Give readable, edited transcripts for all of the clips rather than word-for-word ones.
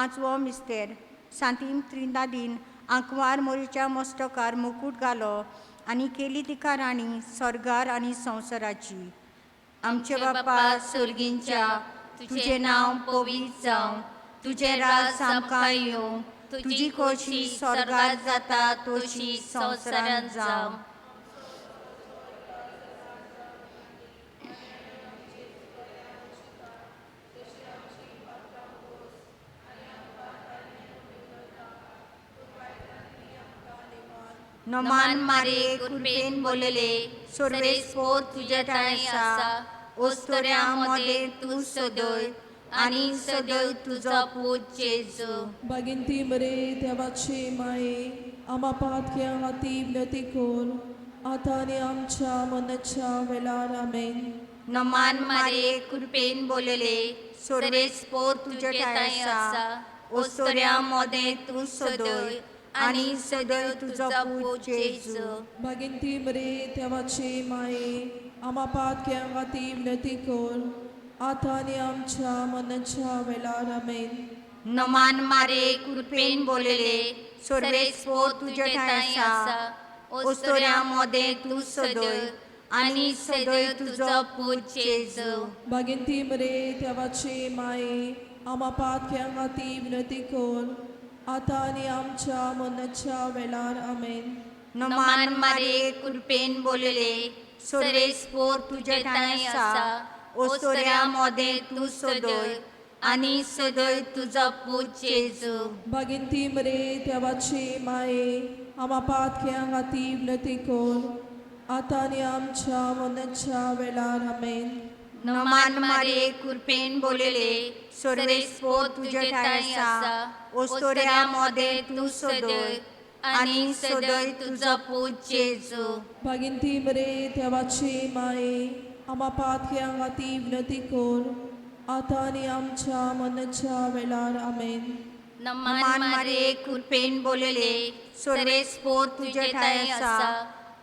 पांचवो मिस्तेर सांतीम त्रिंदादीन आंकवार मोरीच्या मस्तकार मुकुट घालो आनी केली तिका राणी स्वर्गार आनी संवसाराची. आमचे बापा सर्गींच्या तुझे नांव पवित्र जावं, तुझे राज सामकां येवं, तुजी खोशी स्वर्गार जाता तशी संवसारांत जावं. नोमान मारे कृपेन बोलले सर्वेस्पोर तुझे ठाई आसा, ओस्तोऱ्या मोदे तूं सदय आनी सदय तुजो पूत जेजू. Baginti mare देवाचे माये आम्हा पातक्या हाती विनती कोर आतानी आमच्या मनाच्या वेळार आमेन. नोमान मारे कृपेन बोलले सर्वेस्पोर तुझे ठाई आसा, ओस्तोऱ्या मोदे तूं सदय आनी सदय तुजो पूत जेजू. Baginti mare देवाचे माये आम्हा पातक्या हाती विनती कोर आतानी आमच्या मनाच्या वेळार आमेन. नोमान मारे कृपेन बोलले सर्वेस्पोर तुझे ठाई आसा, ओस्तोऱ्या मोदे तूं सदय आनी सदय तुजो पूत जेजू. Baginti mare देवाचे माये आम्हा पातक्या हाती विनती कोर आतानी आमच्या मनाच्या वेळार आमेन. नोमान मारे कृपेन बोलले सर्वेस्पोर तुझे ठाई आसा, ओस्तोऱ्या मोदे तूं सदय आनी सदय तुजो पूत जेजू. Baginti mare देवाचे माये आम्हा पातक्या हाती विनती कोर आतानी आमच्या मनाच्या वेळार आमेन. नोमान मारे कृपेन बोलले सर्वेस्पोर तुझे ठाई आसा, ओस्तोऱ्या मोदे तूं सदय आनी सदय तुजो पूत जेजू. Baginti mare देवाचे माये आम्हा पातक्या हाती विनती कोर आतानी आमच्या मनाच्या वेळार आमेन. नोमान मारे कृपेन बोलले सर्वेस्पोर तुझे ठाई आसा,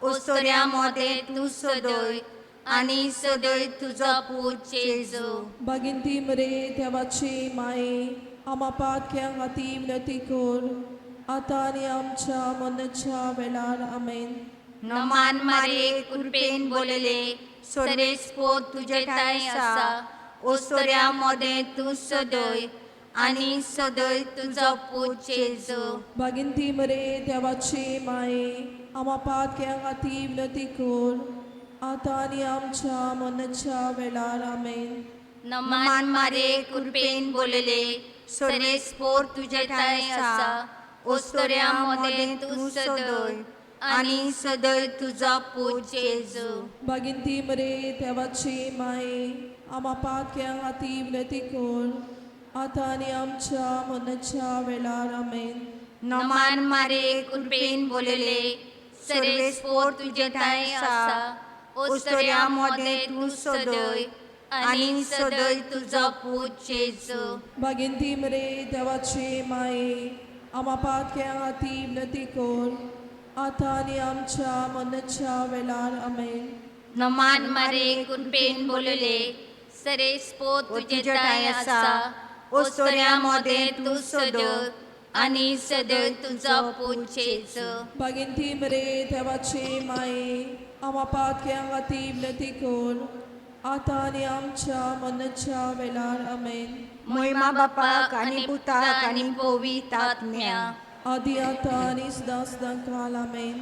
ओस्तोऱ्या मोदे तूं सदय आनी सदय तुजो पूत जेजू. Baginti mare देवाचे माये आम्हा पातक्या हाती विनती कोर आतानी आमच्या मनाच्या वेळार आमेन. नोमान मारे कृपेन बोलले सर्वेस्पोर तुझे ठाई आसा, ओस्तोऱ्या मोदे तूं सदय आनी सदय तुजो पूत जेजू. Baginti mare देवाचे माये आम्हा पातक्या हाती विनती कोर आतानी आमच्या मनाच्या वेळार आमेन. नोमान मारे कृपेन बोलले सर्वेस्पोर तुझे ठाई आसा, ओस्तोऱ्या मोदे तूं सदय आनी सदय तुजो पूत जेजू. Baginti mare देवाचे माये आम्हा पातक्या हाती विनती कोर आतानी आमच्या मनाच्या वेळार आमेन. नोमान मारे कृपेन बोलले सर्वेस्पोर तुझे ठाई आसा, ओस्तोऱ्या मोदे तूं सदय आनी सदय तुजो पूत जेजू. Baginti mare देवाचे माये आम्हा पातक्या हाती विनती कोर आतानी आमच्या मनाच्या वेळार आमेन. नोमान मारे कृपेन बोलले सर्वेस्पोर तुझे ठाई आसा, ओस्तोऱ्या मोदे तूं सदय आनी सदय तुजो पूत जेजू. Baginti mare देवाचे माये आम्हा पातक्या हाती विनती कोर आतानी आमच्या मनाच्या वेळार आमेन. महिमा बापाक आनी पुताक आनी पवित्र आत्म्या आदी आता आनी सदां सदां काल आमेन.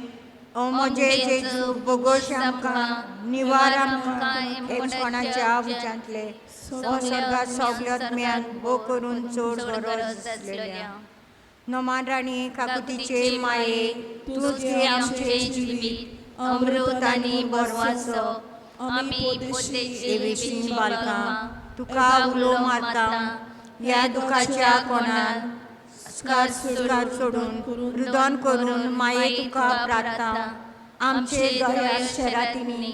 ओ म्हजे जेजू बोगोश आमकां निवार आमकां एपणाच्या विचांतले ओ स्वर्गात सगळ्यांत बो करून चड गरज आसलेल्या. नोमान राणी काकुतीचे माये तूंच घे आमचे जिवीत अमृत आनी बरवासो. आमी देवेशीं बालकां तुका उलो मारता ह्या दुखाच्या कोणान स्कार सोडून रुदन करून माये तुका प्रार्थना. आमचे दया शरातींनी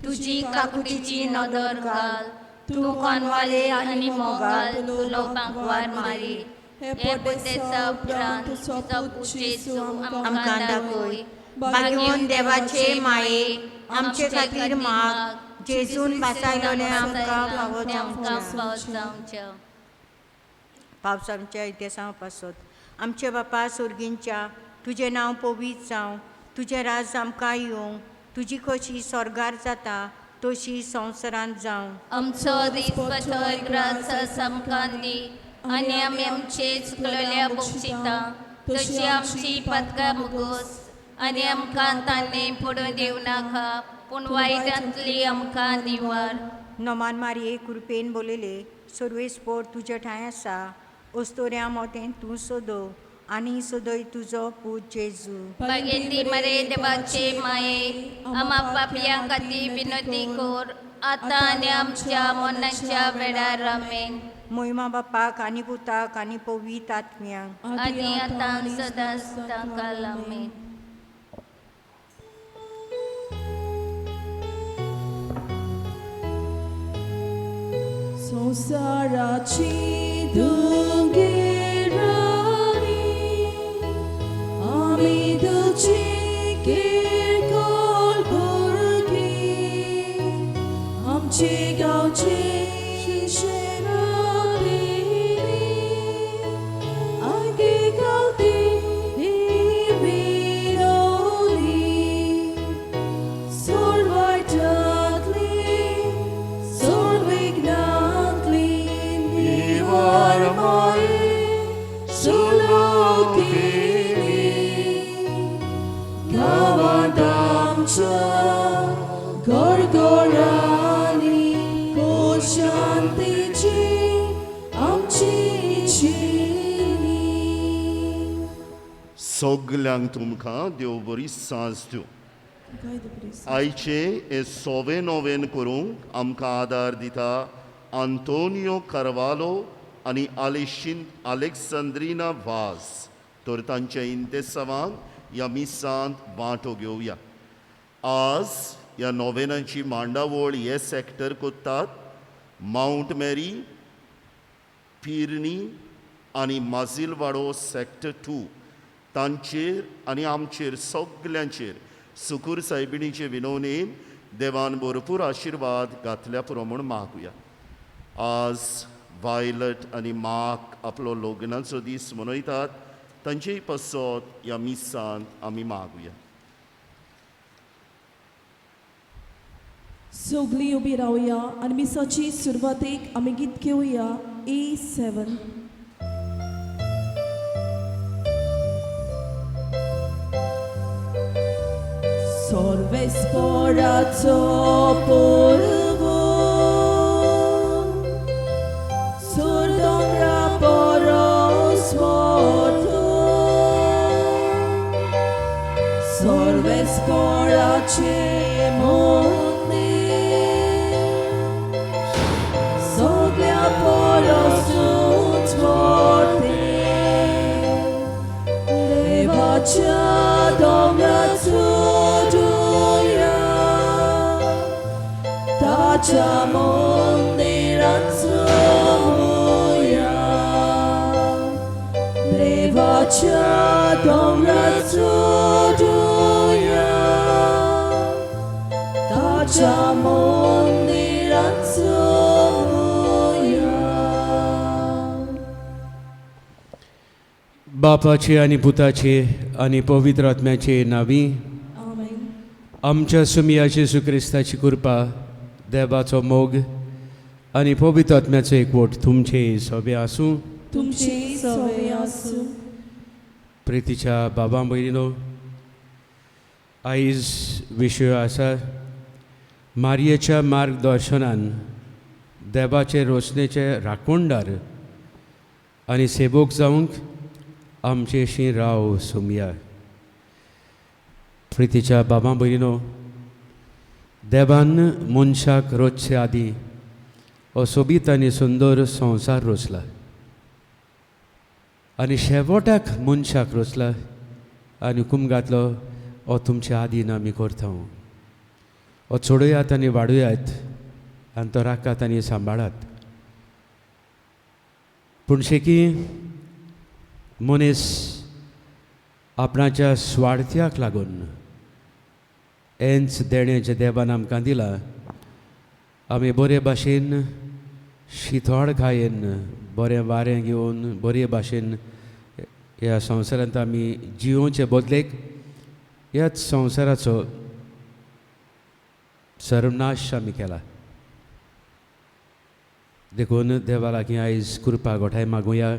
तुजी काकुतीची नदर घाल. तूं कोनवाले आनी मोगाल लोकांक वार मारी. हे पोटेचा उपरांत तुजो पूत जेजू आमकां दाखय. भाग्यवान देवाचे माये आमचे खातीर माग. जेजून बासायलोले आमकां फावो जावचें. पावसाच्या इतिहासा पासत आमचे बापा सुर्गींच्या तुझें नांव पवित्र जावं, तुजें राज आमकां येवं, तुजी कशी स्वर्गार जाता तशी संवसारांत जावं. आमचो दिसपतो ग्रास आमकां दी आनी आमी आमचे चुकलेल्या बक्षिता तशी आमची पदकां मुगोस आनी आमकां तांणे पडूं दिवं नाका पूण वायटांतली आमकां निवार. नोमान मारये कृपेन बोलेले सर्वेस्पोर तुजे ठांय आसा, ओस्तोऱ्या मोतें तूं सोदो आनी सोदय तुजो पूत जेजू. भगेती मरे देवाचे माये आमा पापयां खातीर विनंती कर आतां आनी आमच्या मरणाच्या वेळार आमेन. मोहिमा बापाक आनी पुताक आनी पवित्र आत्म्याक. आनी आतां सदांच ताकाल आमेन. संसाराची दुंगेराणी आमी तुजी किरकोळ भुरगीं आमची गांवची शिक्षणां दिली आगे गांवती विनोली सोड वायटांतली सोड विघ्नांतली निवार माये सुलो केली गांवांत आमच्या गोरगोरांनी शांतीची आमची चिनी. सगल्यांक तुमकां देव बरी सांज दिवं. आयचे हे सोवे नोवेन करूंक आमकां आदार दिता आंतोनियो कार्वालो आनी आलेक्संद्रिना वाज. तर तांच्या इंतेसावांक ह्या मिसांत वांटो घेवया. आज ह्या नोवेनांची मांडावळ हे सॅक्टर कोत्तात माउंट मेरी, पिर्नी आनी माजिलवाडो सॅक्टर 2 तांचेर आनी आमचेर सगल्यांचेर सुकूर सायबिणीचे विनवणेन देवान भरपूर आशिर्वाद घातल्या पुरो म्हूण मागुया. आज वायलट आनी माक आपलो लग्नाचो दीस मनयतात. तांचेय पासत ह्या मिसांत आमी मागुया. सगळीं उबी रावया आनी मिसाची सुरवातेक आमी गीत घेवया A7. Sorvesporaco porwo surdom raporos morto Sorvesporace mundi soglia poros ut morte Levacia domra Chamondiranzoya Levacia domratsodoya Chamondiranzoya. बापाचे आनी पुताचे आनी पवित्र आत्म्याचे नांवी. Amen. आमच्या सुमियाचे सुक्रिस्ताची कृपा, देवाचो मोग आनी पवित्र आत्म्याचो एकवट तुमचे सोबे आसूं. तुमची सवय आसूं. प्रितीच्या बाबा भयणीनो, आयज विशय आसा मारयेच्या मार्गदर्शनान देवाचे रोशनेचे राखणदार आनी सेवक जावंक आमचेशी राव सुमिया. प्रितीच्या बाबा भयणीनो, देवान मनशाक रोजचे आदी हो सोबीत आनी सुंदर संवसार रचला आनी शेवटाक मनशाक रचला आनी हुकूम घातलो हो तुमच्या आदीन आमी करता. हो चोडयात आनी वाडयात आनी तो राखात आनी सांबाळात. पूण शेकी मनीस आपणाच्या स्वार्थ्याक लागून हेंच देणें जें देवान आमकां दिलां आमी बरे भाशेन शितळ खायेन बरें वारें घेवन बरे भाशेन ह्या संवसारांत आमी जिवोवचे बदलेक ह्याच संवसाराचो सर्वनाश आमी केला. देखून देवा लागीं आयज कृपा घोटाय मागुया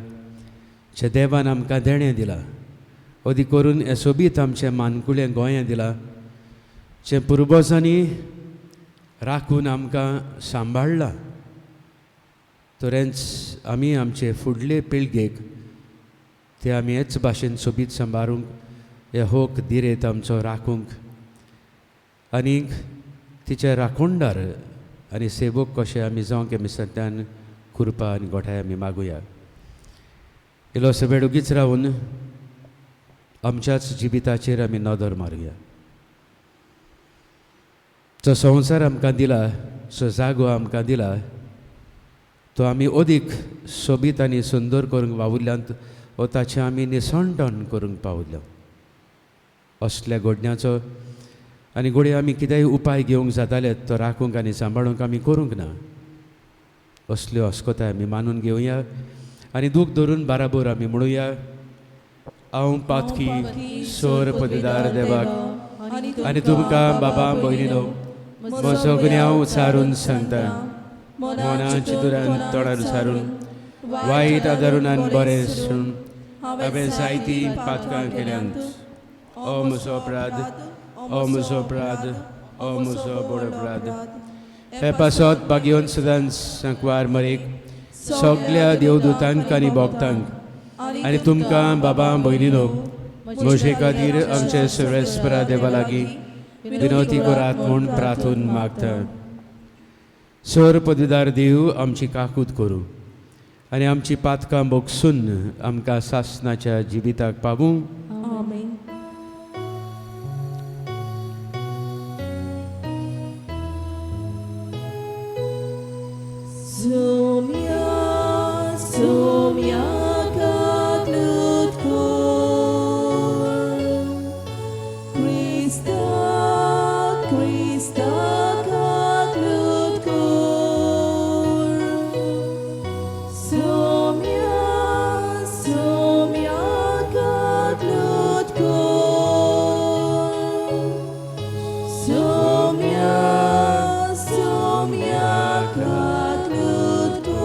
जे देवान आमकां देणें दिलां. अदी करून हें सोबीत आमचें मानकुलें गोंयां दिलां जें पुर्वजांनी राखून आमकां सांबाळ्ळां. तोरेंच आमी आमचे फुडले पिळगेक ते आमी हेच भाशेन सोबीत सांबाळूंक हे होक दिरेत आमचो राखूंक आनीक तिचे राखणदार आनी सेवक कशे आमी जावंक हे मिसत्यान कृपा आनी गोठाय आमी मागुया. इलो सवेळ उगीच रावन आमच्याच जिविताचेर आमी नदर मारुया. जो संवसार आमकां दिला, जो जागो आमकां दिला, तो आमी अदीक सोबीत आनी सुंदर करूंक वावुरल्यांत वो ताचें आमी निसणटण करूंक पावल्या. असल्या घडण्याचो आनी घोडये आमी कितेंय उपाय घेवंक जाताले तो राखूंक आनी सांबाळूंक आमी करूंक ना. असल्यो अस्कोताय आमी मानून घेवया आनी दूख धरून बाराबर आमी म्हणुया. हांव पातकी सोर पदवीदार देवाक आनी तुमकां बाबा भयणीनो म्हजो गुन्यांव उचारून सांगता. मना चितुरान तोंडार उचारून वायट आदारून आनी बरें सुण हांवें जायती पातकां केल्यांत. ओ म्हजो अपराध, ओ म्हजो अपराध, ओ म्हजो बोड अपराध. हे पासत बागयोन सदांच सांकवार मरेक सगल्या देवदूतांक आनी भोगतांक आनी तुमकां बाबा भयणीनो म्हजे खातीर आमचे सर्वेस्परा देवा लागीं विनवती करात म्हूण प्रार्थून मागता. सोर पदवीदार देव आमची काकूत करूं आनी आमची पातकां भोगसून आमकां सासणाच्या जिविताक पावूं. आमेन. Soumya, Soumya, Katlut Kor. Krista, Krista, Katlut Kor. Soumya, Soumya, Katlut Kor. Soumya, Soumya, Katlut Kor.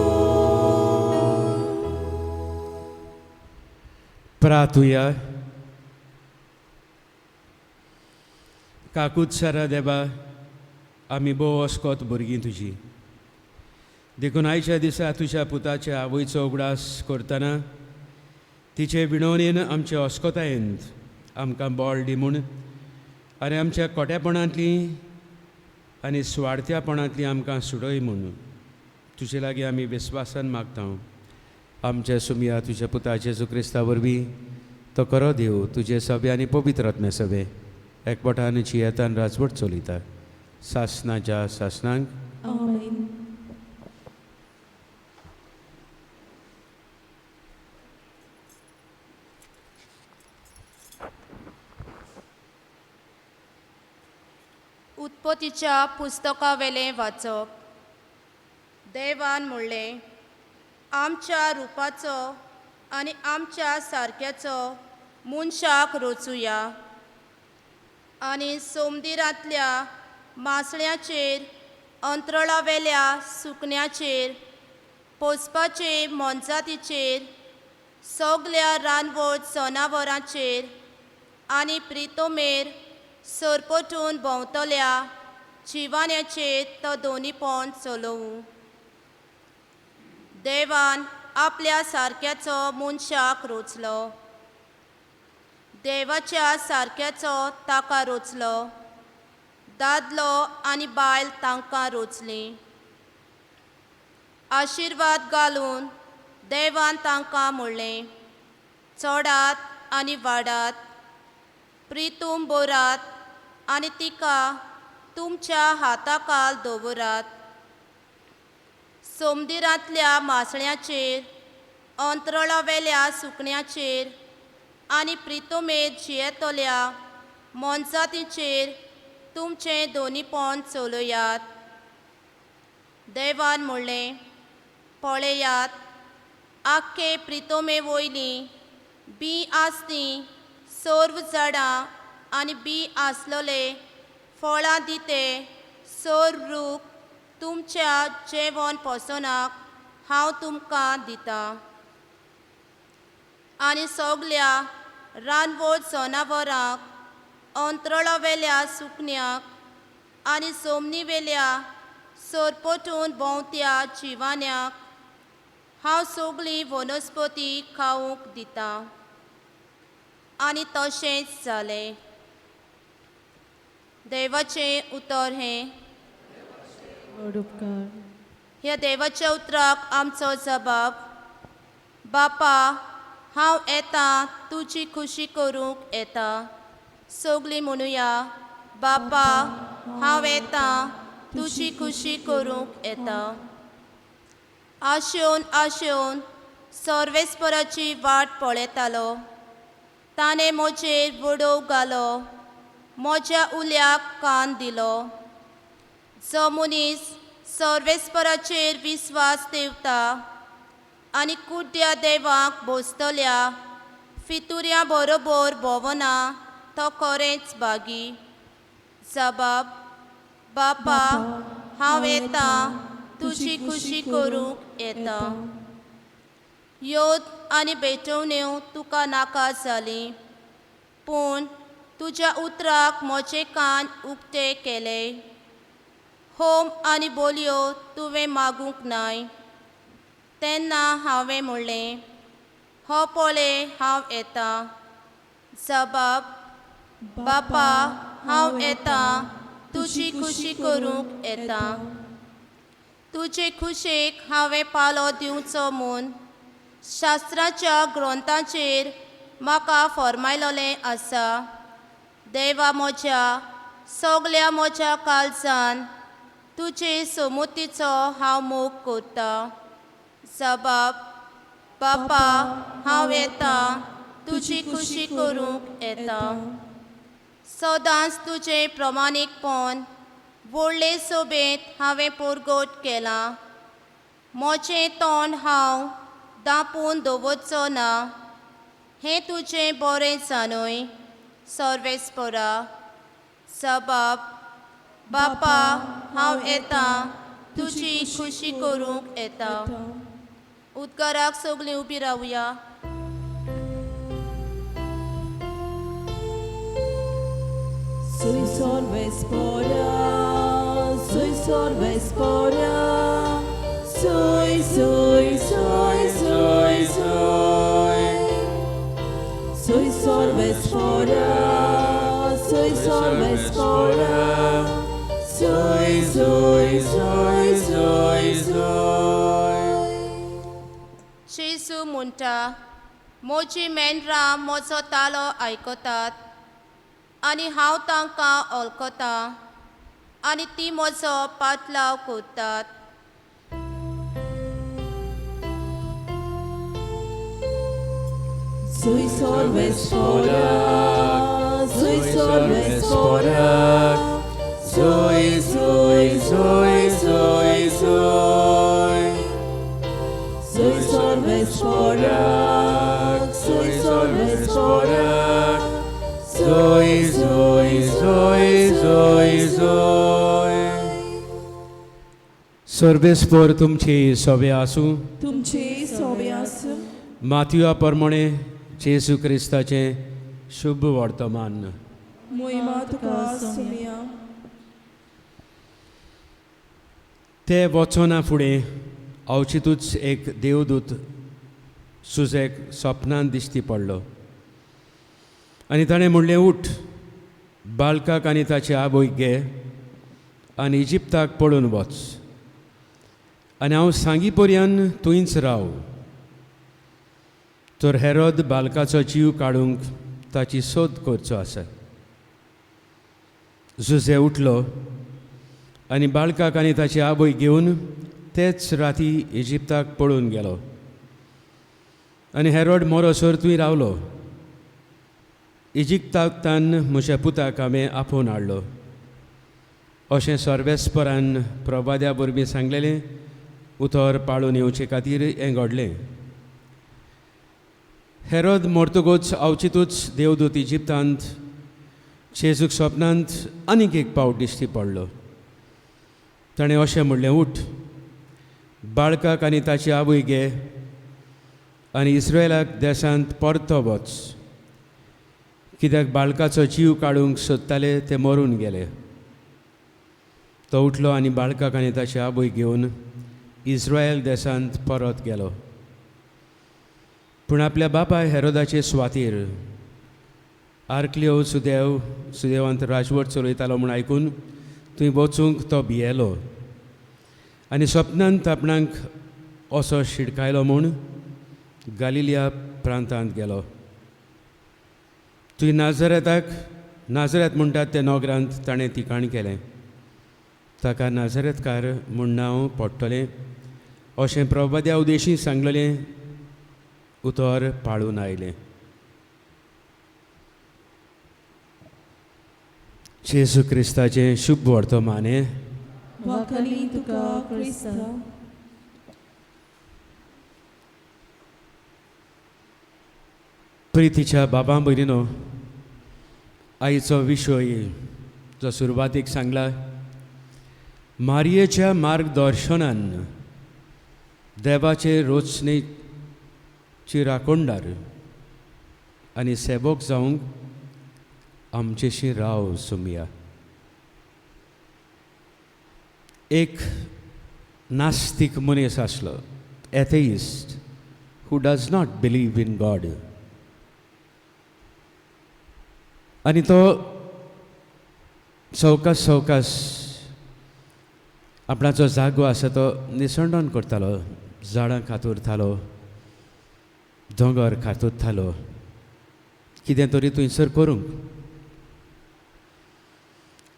प्रार्थुया. काकूत सारा देवा आमी भोव अस्कोत भुरगीं तुजी. देखून आयच्या दिसा तुज्या पुताच्या आवयचो उगडास करतना तिचे विणवणेन आमच्या अस्कोतायेंत आमकां बोळ दी म्हूण आनी आमच्या खोटेपणांतली आनी स्वार्थ्यापणांतली आमकां सुडय म्हूण तुजे लागीं आमी विस्वासान मागता. आमच्या सुमया तुज्या पुता जेजू क्रिस्ता वरवीं तो खरो देव तुजे सभे आनी पवित्र आत्मे सभे एकवटान जियेतान राजवट चलयता सासणाच्या सासणांक. आमेन. उत्पत्तीच्या पुस्तका वेलें वाचप. देवान म्हणलें, आमच्या रुपाचो आनी आमच्या सारक्याचो मनशाक रचुया आनी सोमदिरांतल्या मासळ्याचेर अंतरळावेल्या सुकण्याचेर पोसपाचे मोनजातीचेर सगल्या रानवट जनावरांचेर आनी प्रितोमेर सरपटून भोंवतल्या जिवाण्याचेर तो दोनीपण चलोवं. देवान आपल्या सारक्याचो मनशाक रचलो. देवाच्या सारक्याचो ताका रचलो. दादलो आनी बायल तांकां रचलीं. आशिर्वाद घालून देवान तांकां म्हणलें, चडात आनी वाडात, प्रितूम बोरात आनी तिका तुमच्या हाताखाल दवरात. सोमदिरांतल्या मासळ्याचेर अंतरळावेल्या सुकण्याचेर आनी प्रितोमेत जियेतल्या मोनजातींचेर तुमचें दोनीपण चलयात. देवान म्हणलें, पळयात आख्खे प्रितोमे वयली बी आसली सर्व झाडां आनी बी आसलोले फळां दिते सर्व रूख तुमच्या जेवण पसोनाक हांव तुमकां दितां आनी सगल्या रानवट जनावरांक अंतरळावेल्या सुकन्याक आनी जमनी वेल्या सरपटून भोंवत्या जिवाण्याक हांव सगळी वनस्पती खावूंक दितां आनी तशेंच जालें. देवाचें उतर हें. ह्या देवाच्या उतराक आमचो जबाब. बापा, हांव येतां तुजी खुशी करूंक येतां. सगळीं म्हणुया, बापा, हांव येतां तुजी खुशी करूंक येतां. आशेवन आशेवन सर्वेस्पराची वाट पळयतालो. ताणें म्हजेर वडो घालो, म्हज्या उल्याक कान दिलो. जो मनीस सर्वेस्पराचेर विस्वास ठेवता आनी कुड्ड्या देवाक भोसतल्या फितुऱ्यां बरोबर भोवना तो खरेंच भागी. जबाब. बापा, हांव येतां तुजी खुशी करूंक येतां. योद आनी भेटवण्यो तुका नाका जाली, पूण तुज्या उतराक म्हजे कान उक्ते केले. होम आनी बोलयो तुवें मागूंक नाय. तेन्ना हांवें म्हणलें, हो पळय हांव येतां. जबाब. बापा, हांव येतां तुजी खुशी करूंक येतां. तुजे खुशेक हांवें पालो दिवचो म्हूण शास्त्राच्या ग्रंथांचेर म्हाका फर्मायलोलें आसा. देवा, म्हज्या सगल्या म्हज्या काळजान तुजे समृद्धीचो हांव मोग करतां. जबाब. बापा, हांव येतां तुजी खुशी करूंक येतां. सदांच तुजें प्रमाणीकपण व्हडले सोबेत हांवें परगट केलां. म्हजें तोंड हांव धांपून दवरचो ना. हें तुजें बरें जाणय, सर्वेस्परा. जबाब. बापा, हांव येतां तुजी खुशी करूंक येतां. उद्गाराक सगळीं उबी रावया. Soy sorvespora, soy sorvespora, soy, soy, soy, soy, soy. Soy sorvespora, soy sorvespora, soy, soy, soy, soy, soy. जेजू म्हणटा, म्हजी मेंढरां म्हजो तालो आयकतात आनी हांव तांकां वळखतां आनी ती म्हजो पातलाव करतात. Soy sorvespora, soy sorvespora, soy, soy, soy, soy, soy. Soy sorvespora, soy sorvespora, soy, soy, soy, soy, soy. सर्वेस्पर तुमची सोबे आसूं. तुमचे सोबे आसूं. माथ्युआ प्रमाणे जेजू क्रिस्ताचें शुभ वर्तमान. मोहिमा तुका सुमिया. ते वचना फुडें अवचितूच एक देवदूत सुजेक सपनांत दिश्टी पडलो आनी ताणें म्हणलें, उठ, बाळकाक आनी ताचे आवयक घे आनी इजिप्ताक पळून वच आनी हांव सांगी पर्यंत थंयच राव. तर हेरोद बाळकाचो जीव काडूंक ताची सोद करचो आसा. जुजे उठलो आनी बाळकाक आनी ताची आवय घेवन तेच राती इजिप्ताक पळून गेलो आनी हेरोड मरोसर थंय रावलो. इजिप्ताक तान म्हज्या पुताक हांवें आपोवन हाडलो, अशें सर्वेस्परान प्रभाद्या वरवीं सांगलेलें उतर पाळून येवचे खातीर हें घडलें. हेरोद मोर्तुगोच अवचितूच देवदूत इजिप्तांत जेजूक स्वप्नांत आनीक एक पावट दिश्टी पडलो. ताणें अशें म्हणलें, उठ, बाळकाक आनी ताची आवय घे आनी इस्रायलाक देशांत परतो वच, कित्याक बाळकाचो जीव काडूंक सोदताले ते मरून गेले. तो उठलो आनी बाळकाक आनी ताची आवय घेवन इस्रायल देशांत परत गेलो. पूण आपल्या बापा हेरोदाचे सुवातेर आर्कलिओ सुदेवांत राजवट चलयतालो म्हूण आयकून थंय वचूंक तो भियेलो आनी स्वप्नांत आपणाक असो शिडकायलो म्हूण गालिलिया प्रांतांत गेलो. थंय नाजरेत म्हणटात ते नोगरांत ताणें ठिकाण केलें. ताका नाजरेतकार म्हूण नांव पडटलें अशें प्रभुदेव उदेशी सांगलेलें उतर पाळून आयलें. जेजू क्रिस्ताचें शुभ वर्तमान हें. वखली तुका क्रिस्त. प्रितीच्या बाबा भयणीनो, आयचो विशय जो सुरवातीक सांगला, मारयेच्या मार्गदर्शनान देवाचे रोचनेची राखणदार आनी सेवक जावंक आमचेशी राव सुमिया. एक नास्तीक मनीस आसलो, atheist, who does not believe in God. आनी तो सवकास आपणाचो जागो आसा तो निसंडोन करतालो, झाडां कातुरतालो, दोंगर कातुरतालो, कितें तरी थंयसर करूंक.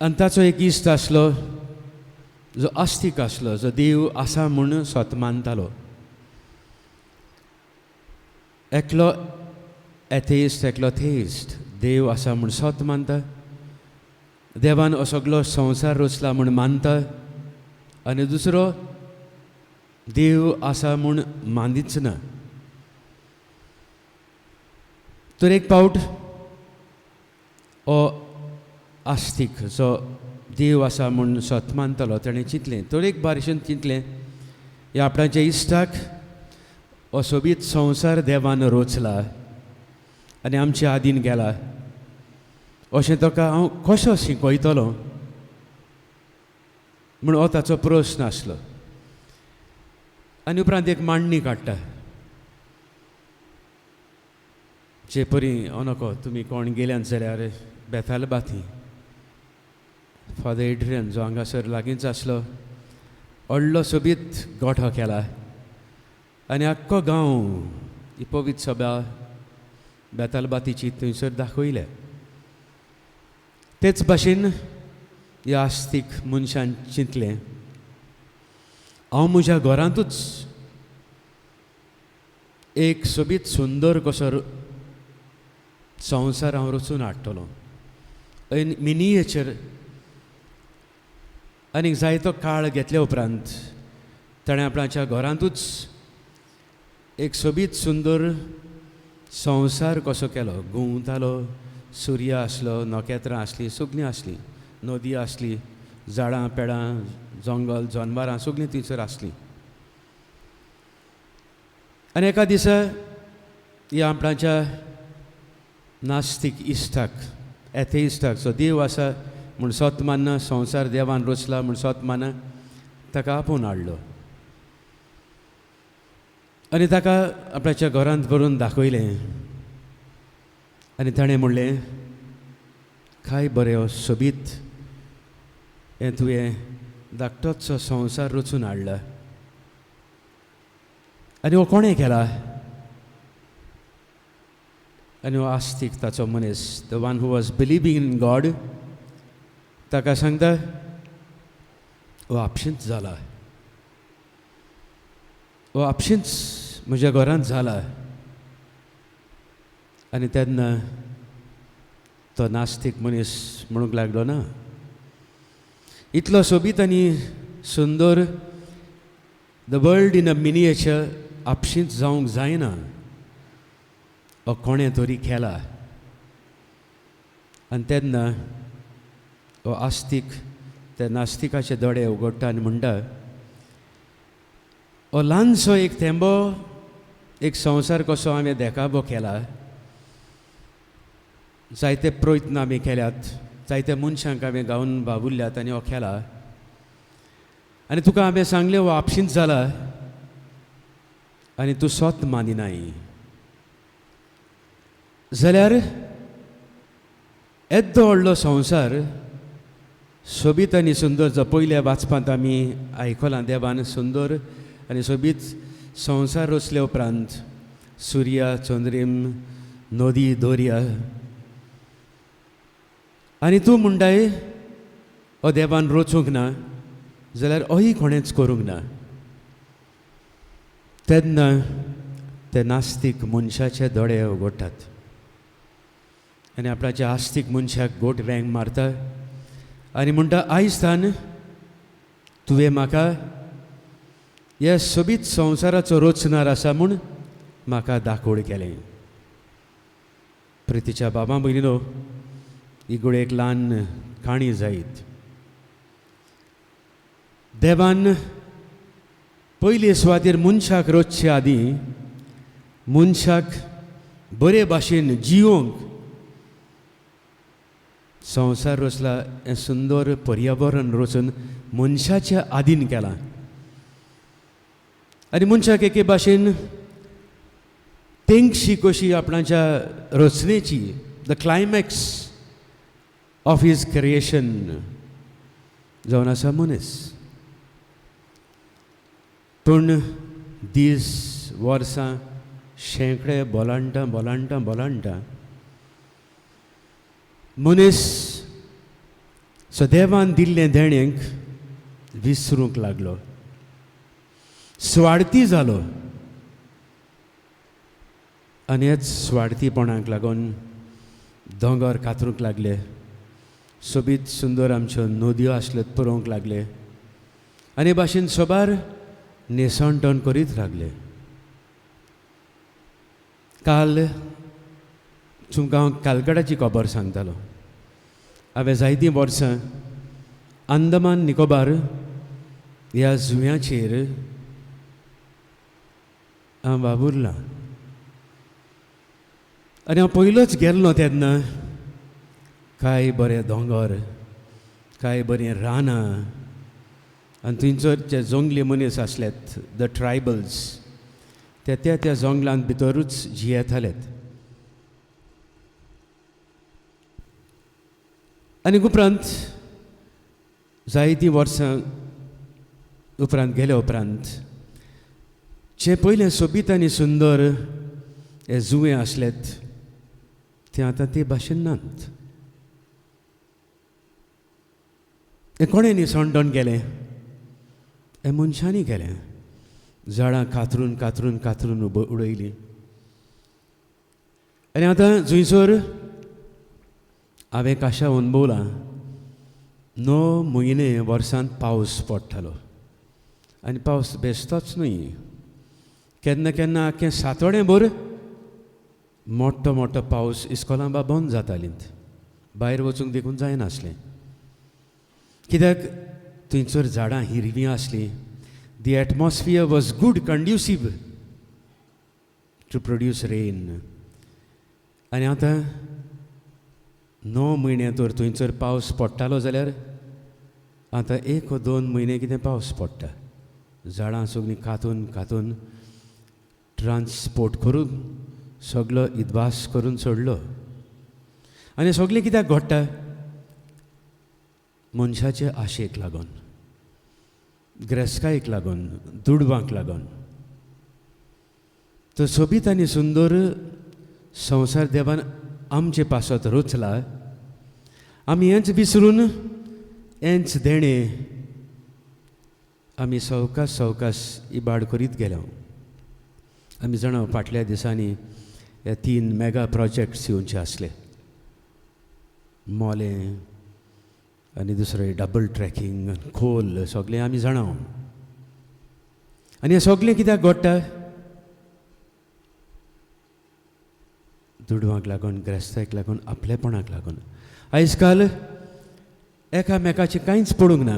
आनी ताचो एक इश्ट आसलो जो आस्तीक आसलो, जो देव आसा म्हूण स्वता मानतालो. एकलो एथेइस्ट, एकलो थेइस्ट. देव आसा म्हूण स्वता मानता, देवान हो सगळो संवसार रचला म्हूण मानता, आनी दुसरो देव आसा म्हूण मानीच ना. तर एक पावट हो आस्तीक जो देव आसा म्हूण स्वता मानतालो ताणें चिंतलें, तर एक बारीशेन चिंतलें, ह्या आपणाच्या इश्टाक हो सोबीत संवसार देवान रचला आनी आमच्या आदीन गेला, अशें ताका हांव कसो शिकयतलो म्हूण हो ताचो प्रस्न आसलो. आनी उपरांत एक मांडणी काडटा, जे परी अनको तुमी कोण गेल्यात जाल्यार बेताल बाती फादर एड्रियन, जो हांगासर लागींच आसलो, व्हडलो सोबीत गोठो केला आनी आख्खो गांव ही पवित्र सभा बेताल बातीची थंयसर दाखयल्या. तेच भाशेन ह्या आस्तीक मनशान चिंतलें, हांव म्हज्या घरांतूच एक सोबीत सुंदर कसो संवसार हांव रचून हाडटलो. मिनियेचर आनीक जायतो काळ घेतल्या उपरांत ताणें आपणाच्या घरांतूच एक सोबीत सुंदर संवसार कसो केलो. घुंवतालो, सूर्य आसलो, नखेत्रां आसलीं, सगळीं आसलीं, नदी आसली, झाडां पेडां, जंगल, जनवरां सगळीं थंयसर आसलीं. आनी एका दिसा ह्या आपणाच्या नास्तीक इश्टाक, एथेइस्टाक, जो देव आसा म्हूण स्वता मानना, संवसार देवान रचला म्हूण स्वता मानना, ताका आपोवन हाडलो आनी ताका आपणाच्या घरांत व्हरून दाखयलें. आनी ताणें म्हणलें, काय बरें हो सोबीत हें तुवें धाकटोचो संवसार रचून हाडला. आनी हो कोणें केला? आनी हो आस्तीक ताचो मनीस, the one who was believing in God, ताका सांगता, हो आपशींच जाला, हो आपशींच म्हज्या घरांत जाला. आनी तेन्ना तो नास्तीक मनीस म्हणूंक लागलो, ना, इतलो सोबीत आनी सुंदर the world in a miniature आपशींच जावंक जायना हो कोणें तरी केला. आनी तेन्ना हो आस्तीक ते नास्तिकाचे दोळे उगडटा आनी म्हणटा हो ल्हानसो एक थेंबो एक संवसार कसो हांवें देखावो केला. जायते प्रयत्न आमी केल्यात, जायत्या मनशांक हांवें गावन बाबुरल्यात आनी हो केला. आनी तुका हांवें सांगलें हो आपशींच जाला आनी तूं स्वत मानिनाय जाल्यार येदो व्हडलो संवसार सोबीत आनी सुंदर जो पयल्या वाचपांत आमी आयकलां देवान सुंदर आनी सोबीत संवसार रचले उपरांत सुर्या चंद्रीम नदी दर्या आनी तूं म्हणटाय हो देवान रचूंक ना जाल्यार होय कोणेंच करूंक ना. तेन्ना ते नास्तीक मनशाचे दोळे उगडटात आनी आपणाच्या आस्तीक मनशाक गोट वेंग मारता आनी म्हणटा आयज तान तुवें म्हाका ह्या सोबीत संवसाराचो रचणार आसा म्हूण म्हाका दाखोवड केलें. प्रितीच्या बाबा भयणीनो, ही घोड एक ल्हान काणी जायत. देवान पयले सुवातेर मनशाक रचचे आदीं मनशाक बरे भाशेन जिवंक संवसार रचला. हें सुंदर पर्यावरण रचून मनशाच्या आदीन केलां आनी मनशाक एके भाशेन तेंगशी कशी आपणाच्या रचनेची the climax of his creation जावन आसा मनीस. पूण दीस वर्सां शेंकडे बोलांटा मनीस सो देवान दिल्लें देणेंक विसरूंक लागलो, स्वार्थी जालो आनी हेच स्वार्थीपणाक लागून दोंगर कातरूंक लागले. सोबीत सुंदर आमच्यो नदयो आसल्यो पळोवंक लागले आनी भाशेन सोबार नेसाणटण करीत लागले. काल तुमकां हांव कालगडाची खबर सांगतालो. हांवें जायतीं वर्सां अंदमान निकोबार ह्या जुंव्याचेर हांव वावुरलां आनी हांव पयलोच गेल्लो तेन्ना कांय बरे दोंगर, कांय बरीं रानां आनी थंयसर जे जंगली मनीस आसलेत द ट्रायबल्स ते त्या जंगलांत भितरूच जियेतालेत. आनी उपरांत जायतीं वर्सां उपरांत गेल्या उपरांत जे पयलें सोबीत आनी सुंदर हे जुवे आसलेत ते आतां ते भाशेन नात. हें कोणें निसणटण केलें? हें मनशांनी केलें. झाडां कातरून कातरून कातरून उडयलीं आनी आतां थंयसर हांवें काशा अणभवलां 9 म्हयने वर्सांत पावस पडटालो आनी पावस बेश्टोच न्हय. केन्ना केन्ना आख्खें सातोडें भर मोठो मोठो पावस इस्कोलां बा बंद जातालीं, भायर वचूंक देखून जायनासलें. कित्याक थंयसर झाडां हिरवीं आसलीं. The atmosphere was good, conducive to produce rain. आनी आतां 9 म्हयने तर थंयसर पावस पडटालो जाल्यार आतां 1 वा 2 म्हयने कितें पावस पडटा. झाडां सगळीं कातून कातून ट्रान्सपोर्ट करून सगळो इदवास करून सोडलो आनी सगळें कित्याक घडटा? मनशाचे आशेक लागून, ग्रेस्कायेक लागून, दुडवांक लागून. तो सोबीत आनी सुंदर संवसार देवान आमचे पासत रचला. आमी हेंच विसरून हेंच देणें आमी सवकास सवकास इबाड करीत गेलो. आमी जाणा फाटल्या दिसांनी हे 3 मेगा प्रोजेक्ट्स येवचे आसले. मोलें आनी दुसरें डबल ट्रॅकिंग खोल सगळें आमी जाणा. आनी हें सगळें कित्याक घडटा? दुडवांक लागून, ग्रेस्तांक लागून, आपलेपणाक लागून. आयज काल एकामेकाचें कांयच पडूंक ना.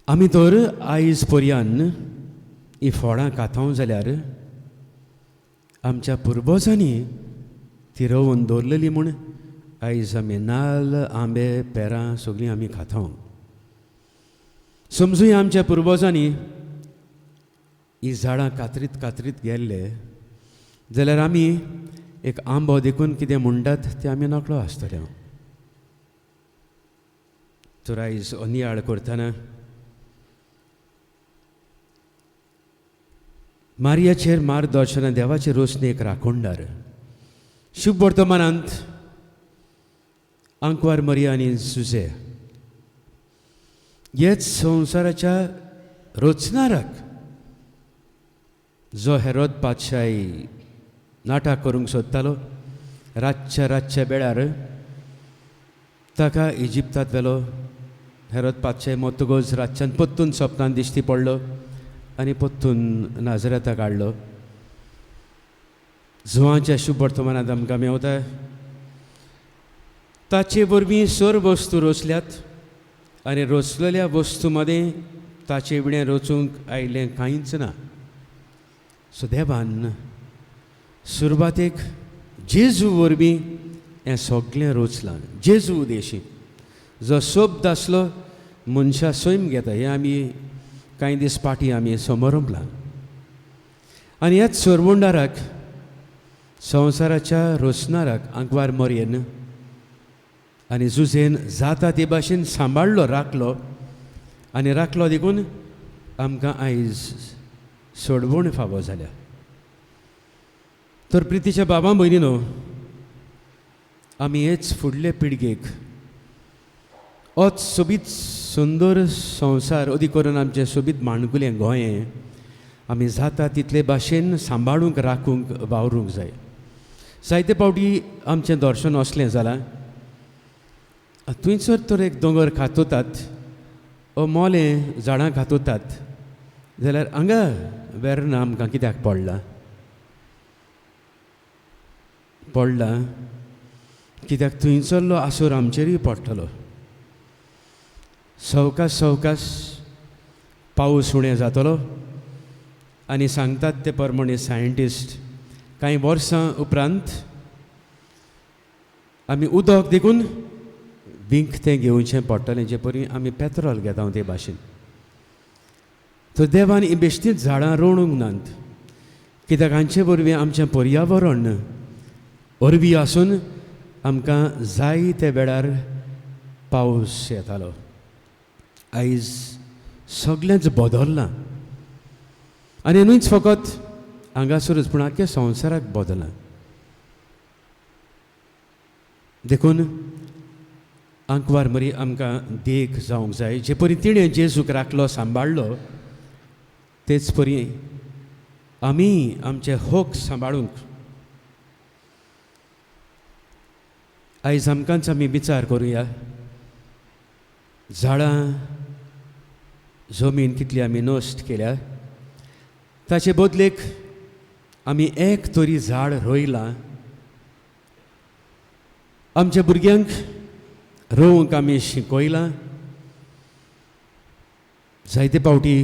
आमी तर आयज पर्यान ही फळां खातांव जाल्यार आमच्या पुर्वजांनी ती रोवन दवरलेली म्हूण आयज आमी नाल्ल, आंबे, पेरां सगळीं आमी खातांव. समजूय आमच्या पुर्वजांनी ही झाडां कातरीत कातरीत गेल्ले जाल्यार आमी एक आंबो देखून कितें म्हणटात तें आमी नकळो आसतले. तर आयज नियाळ करतना मारयाचेर मार्गदर्शना देवाचे रोसने एक राखोंडार शुभ वर्तमानांत आंकवार मरिया आनी जुझे हेच संवसाराच्या रचणाराक जो हेरोद पातशाही नाटक करूंक सोदतालो रातच्या वेळार ताका इजिप्तांत व्हेलो. हेरोद पातशाही मोतगोज रातच्यान पत्तून सपनान दिश्टी पडलो आनी पत्तून नाजराताक हाडलो. जुवांच्या शुभ वर्तमानांत आमकां मेवता ताचे वरवीं सर वस्तू रोचल्यात आनी रोचलेल्या वस्तू मदें ताचे विणें रोचूंक आयिल्लें कांयच ना. सो देवान सुरवातेक जेजू वरवीं हें सगळें रोचलां. जेजू उदेशी जो शब्द आसलो मनशा सैम घेता हें आमी कांय दीस फाटीं आमी समोरंपलां. आनी ह्याच सोरवोंडाराक संवसाराच्या रोचणाराक आंकवार मरयेन आनी जुझेन जाता ते भाशेन सांबाळलो आनी राखलो देखून आमकां आयज सोडवण फावो जाल्या. तर प्रितीच्या बाबा भयणीनो, आमी हेच फुडले पिळगेक होच सोबीत सुंदर संवसार अदी करून आमचें सोबीत माणकुलें गोंयें आमी जाता तितले भाशेन सांबाळूंक राखूंक वावरूंक जाय. जायते फावटी आमचें दर्शन असलें जालां थंयसर तर एक दोंगर खातोतात ओ मोलें झाडां खातोतात जाल्यार हांगा वेर्ना आमकां कित्याक पडला कित्याक थंयसरलो आसूर आमचेरूय पडटलो. सवकास पावस उणें जातलो आनी सांगतात ते प्रमाणे सायंटिस्ट कांय वर्सां उपरांत आमी उदक देखून विंकतें घेवचें पडटलें जे परी आमी पेत्रोल घेता ते भाशेन. तर देवान ही बेश्टीच झाडां रोवूंक नात कित्याक हांचे वरवीं आमचें पर्यावरण अरवी आसून आमकां जाय त्या वेळार पावस येतालो. आयज सगळेंच बदल्लां आनी न्हूच फकत हांगासरूच पूण आख्या संवसाराक बदलां. देखून आंकवार मरी आमकां देख जावंक जाय जे परी तिणें जेजूक राखलो सांबाळलो तेच परी आमी आमचे होक सांबाळूंक आयज आमकांच आमी विचार करुया. झाडां जमीन कितली आमी नश्ट केल्या ताचे बदलेक आमी एक तरी झाड रोयलां. आमच्या भुरग्यांक रोवंक आमी शिकयलां. जायते फावटी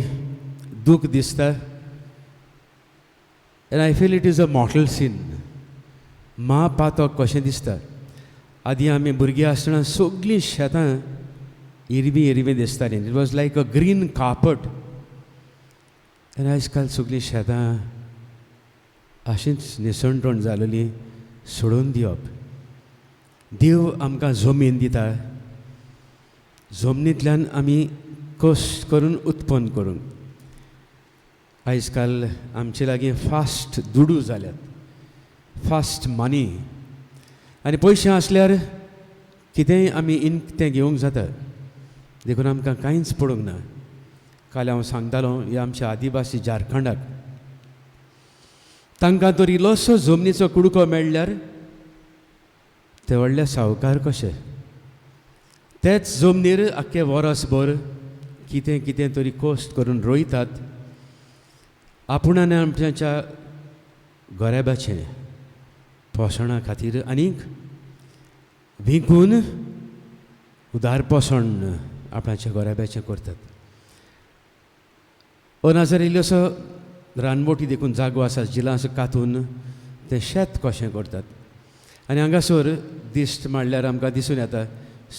दूख दिसता and I feel it is a mortal sin. महापातक कशें दिसता. आदीं आमी भुरगीं आसतना सगळीं शेतां हिरवीं दिसतालीं. It was like a green carpet. आनी आयज काल सगळीं शेतां अशींच निसणटण जालेलीं सोडून दिवप. देव आमकां जमीन दिता. जमनींतल्यान आमी कश्ट करून उत्पन्न करूंक. आयज काल आमचे लागीं फास्ट दुडू जाल्यात, फास्ट मनी आनी पयशे आसल्यार कितेंय आमी तें घेवंक जाता. देखून आमकां कांयच पडूंक ना. काल हांव सांगतालो ह्या आमच्या आदिवासी झारखंडाक तांकां तर इल्लोसो जमनीचो कुडको मेळ्ळ्यार ते व्हडले सावकार कशे. तेच जमनीर आख्खे वर्सभर कितें कितें तरी कोस्ट करून रोयतात आपुणान आमच्या गोरेबाचें पोसणा खातीर आनीक विकून उदार पोसण आपणाच्या गोरेबाचें करतात. ओ नाजाल्यार इल्लोसो रानवटी देखून जागो आसा जिलांस कातून तें शेत कशें करतात. आनी हांगासर दिश्ट मारल्यार आमकां दिसून येता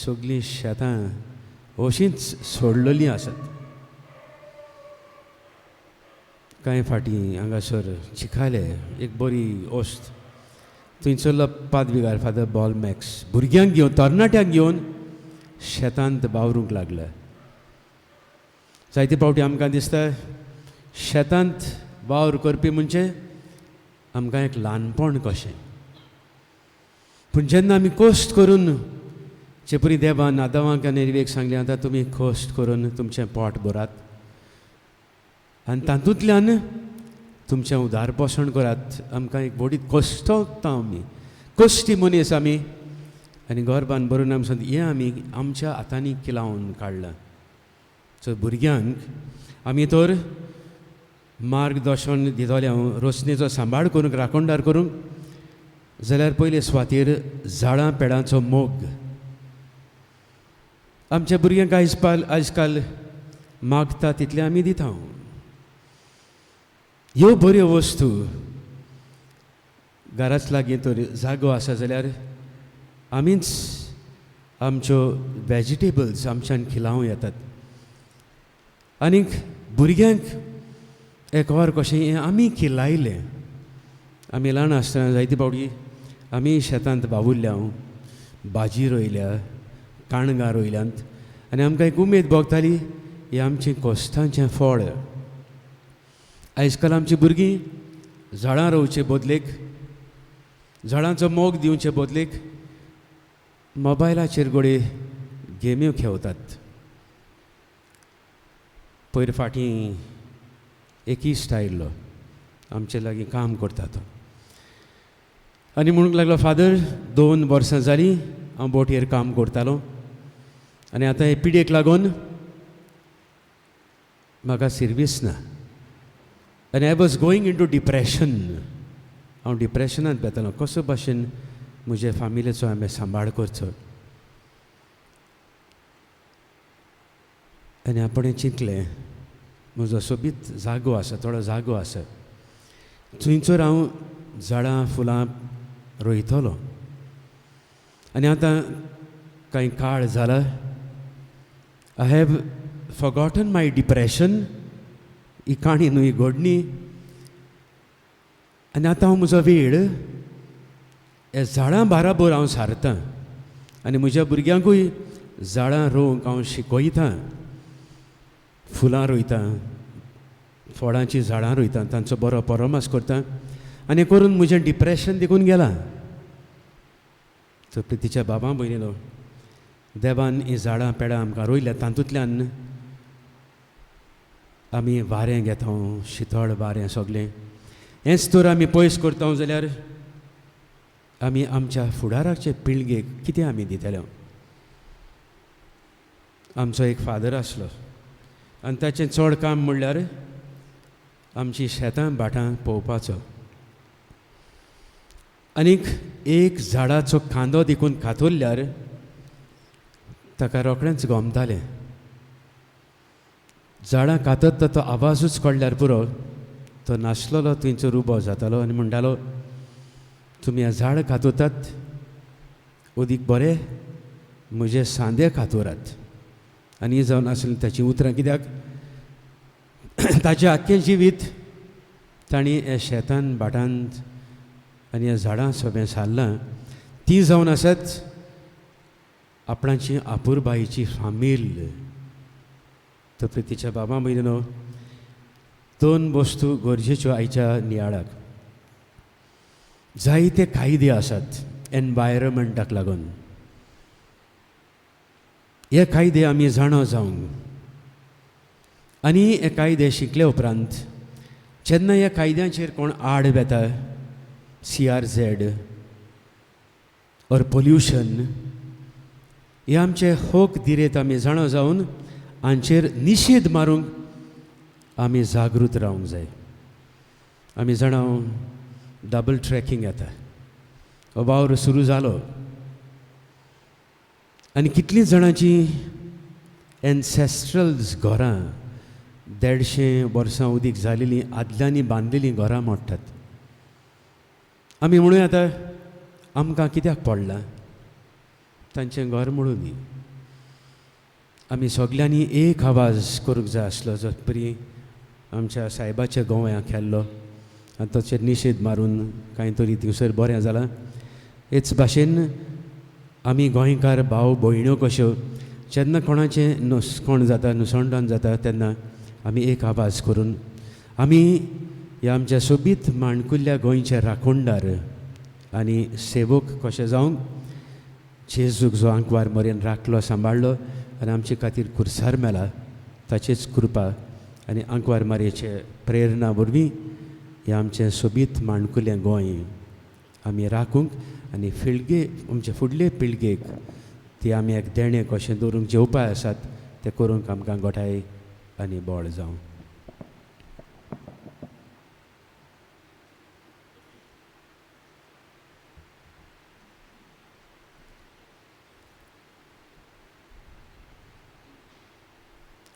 सगळीं शेतां अशींच सोडलेलीं आसात. कांय फाटीं हांगासर चिखाले एक बरी ओस्त थंयसरलो पादविगार फादर बॉलमॅक्स भुरग्यांक घेवन तरणाट्यांक घेवन शेतांत वावरूंक लागला. जायते फावटी आमकां दिसता शेतांत वावर करपी म्हणजे आमकां एक ल्हानपण कशें. पूण जेन्ना आमी कोश्ट करून चेपरी देवान आदावांक आनी निर्वेक सांगलें आतां तुमी कोश्ट करून तुमचें पोट भरात आनी तातूंतल्यान तुमचें उदार पोसण करात. आमकां एक बडी कोश्टता आमी कोश्टी मनीस आमी आनी गोरबान भरून आमी सांगता हें आमी आमच्या हातांनी किलावन काडलां. सो भुरग्यांक आमी तर मार्गदर्शन दितले हांव रोसणेचो सांबाळ करूंक राखणदार करूंक जाल्यार पयले सुवातेर झाडां पेडांचो मोग. आमच्या भुरग्यांक आयज काल मागता तितलें आमी दिता. ह्यो बऱ्यो वस्तू घराच लागीं तर जागो आसा जाल्यार आमीच आमच्यो वेजिटेबल्स आमच्यान खिलावं येतात. आनीक भुरग्यांक एक वर कशें हें आमी खिलायलें. आमी ल्हान आसतना जायते फावटी आमी शेतांत वावुरल्या भाजी रोयल्या काणगां रोयल्यांत आनी आमकां एक उमेद भोगताली हें आमचें कोश्टांचें फळ. आयज काल आमचीं भुरगीं झाडां रोवचे बदलेक झाडांचो मोग दिवचे बदलेक मोबायलाचेर गोडे गेम्यो खेळटात. पयर फाटीं एक इश्ट आयिल्लो आमचे लागीं काम करता तो आनी म्हणूंक लागलो फादर 2 वर्सां जालीं हांव बोटयेर काम करतालो आनी आतां हे पिडेक लागून म्हाका सर्वीस ना आनी I was going into depression. हांव डिप्रेशनांत बेतालो कसो भाशेन म्हजे फामिलीचो हांवें सांबाळ करचो. आनी आपणें चिंतलें म्हजो सोबीत जागो आसा थोडो जागो आसा थंयसर हांव झाडां फुलां रोयतलो. आनी आतां कांय काळ जाला I have forgotten my depression. ही काणी न्हू ही घडणी. आनी आतां हांव म्हजो वेळ हे झाडां बाराबर हांव सारतां आनी म्हज्या भुरग्यांकूय झाडां रोवंक हांव शिकयतां. फुलां रोयतां फळांचीं झाडां रोयतां तांचो बरो परमास करतां आनी करून म्हजें डिप्रेशन देखून गेलां. तर प्रितीच्या बाबा भयणीलो देवान हीं झाडां पेडां आमकां रोयल्यात तातूंतल्यान आमी वारें घेता शितळ वारें सगळें हेंच तर आमी पयस करता जाल्यार आमी आमच्या फुडाराचे पिळगेक कितें आमी दितले. आमचो एक फादर आसलो आनी ताचें चड काम म्हणल्यार आमचीं शेतां भाटां पळोवपाचो. आनीक एक झाडाचो कांदो देखून कातरल्यार ताका रोखडेंच गोमतालें. झाडां कातरता तो आवाजूच काडल्यार पुरो तो नासलेलो थंयसर उबो जातालो आनी म्हणटालो तुमी हें झाड कातरतात ओदीक बरें म्हजे सांदे कातरात. आनी ही जावन आसलीं ताचीं उतरां कित्याक ताचें आख्खें जिवीत तांणी हे शेतान भाटांत आनी ह्या झाडां सगळें सारलां. ती जावन आसात आपणाची आपुरबायेची फामील. तर प्रितीच्या बाबा भयणीनो 2 वस्तू गरजेच्यो आयच्या नियाळाक. जायते कायदे आसात एनवायरमेंटाक लागून. हे कायदे आमी जाणो जावंक आनी हे कायदे शिकले उपरांत जेन्ना ह्या कायद्यांचेर कोण आड बेता CRZ और पोल्युशन हे आमचे होक दिरेत आमी जाणो जावन हांचेर निशेध मारूंक आमी जागृत रावंक जाय. आमी जाणा डबल ट्रॅकिंग येता. हो वावर सुरू जालो आनी कितलींच जाणांची एन्सेस्ट्रल्स घरां 150 वर्सां उदीक जालेलीं आदल्यांनी बांदलेलीं घरां मोडटात. आमी म्हणून आतां आमकां कित्याक पडलां तांचें घर म्हणून न्ही. आमी सगल्यांनी एक आवाज करूंक जाय आसलो जो परी आमच्या सायबाच्या गोंव्या केल्लो आनी ताचेर निशेध मारून कांय तरी थिंगसर बरें जालां. हेच भाशेन आमी गोंयकार भाव भयण्यो कश्यो जेन्ना कोणाचें कोण जाता नुसणटान जाता तेन्ना आमी एक आवाज करून आमी ह्या आमच्या सोबीत माणकुल्ल्या गोंयचे राखणदार आनी सेवक कशें जावंक जेजूक जो आंकवार मरेन राखलो सांबाळलो आनी आमचे खातीर खुर्सार मेला ताचीच कृपा आनी आंकवार मारयेचे प्रेरणा वरवीं हें आमचें सोबीत माणकुलें गोंय आमी राखूंक आनी आमचे फुडले पिळगेक ती आमी एक देणें कशें दवरूंक जे उपाय आसात ते करूंक आमकां गोठाय आनी बोळ जावं.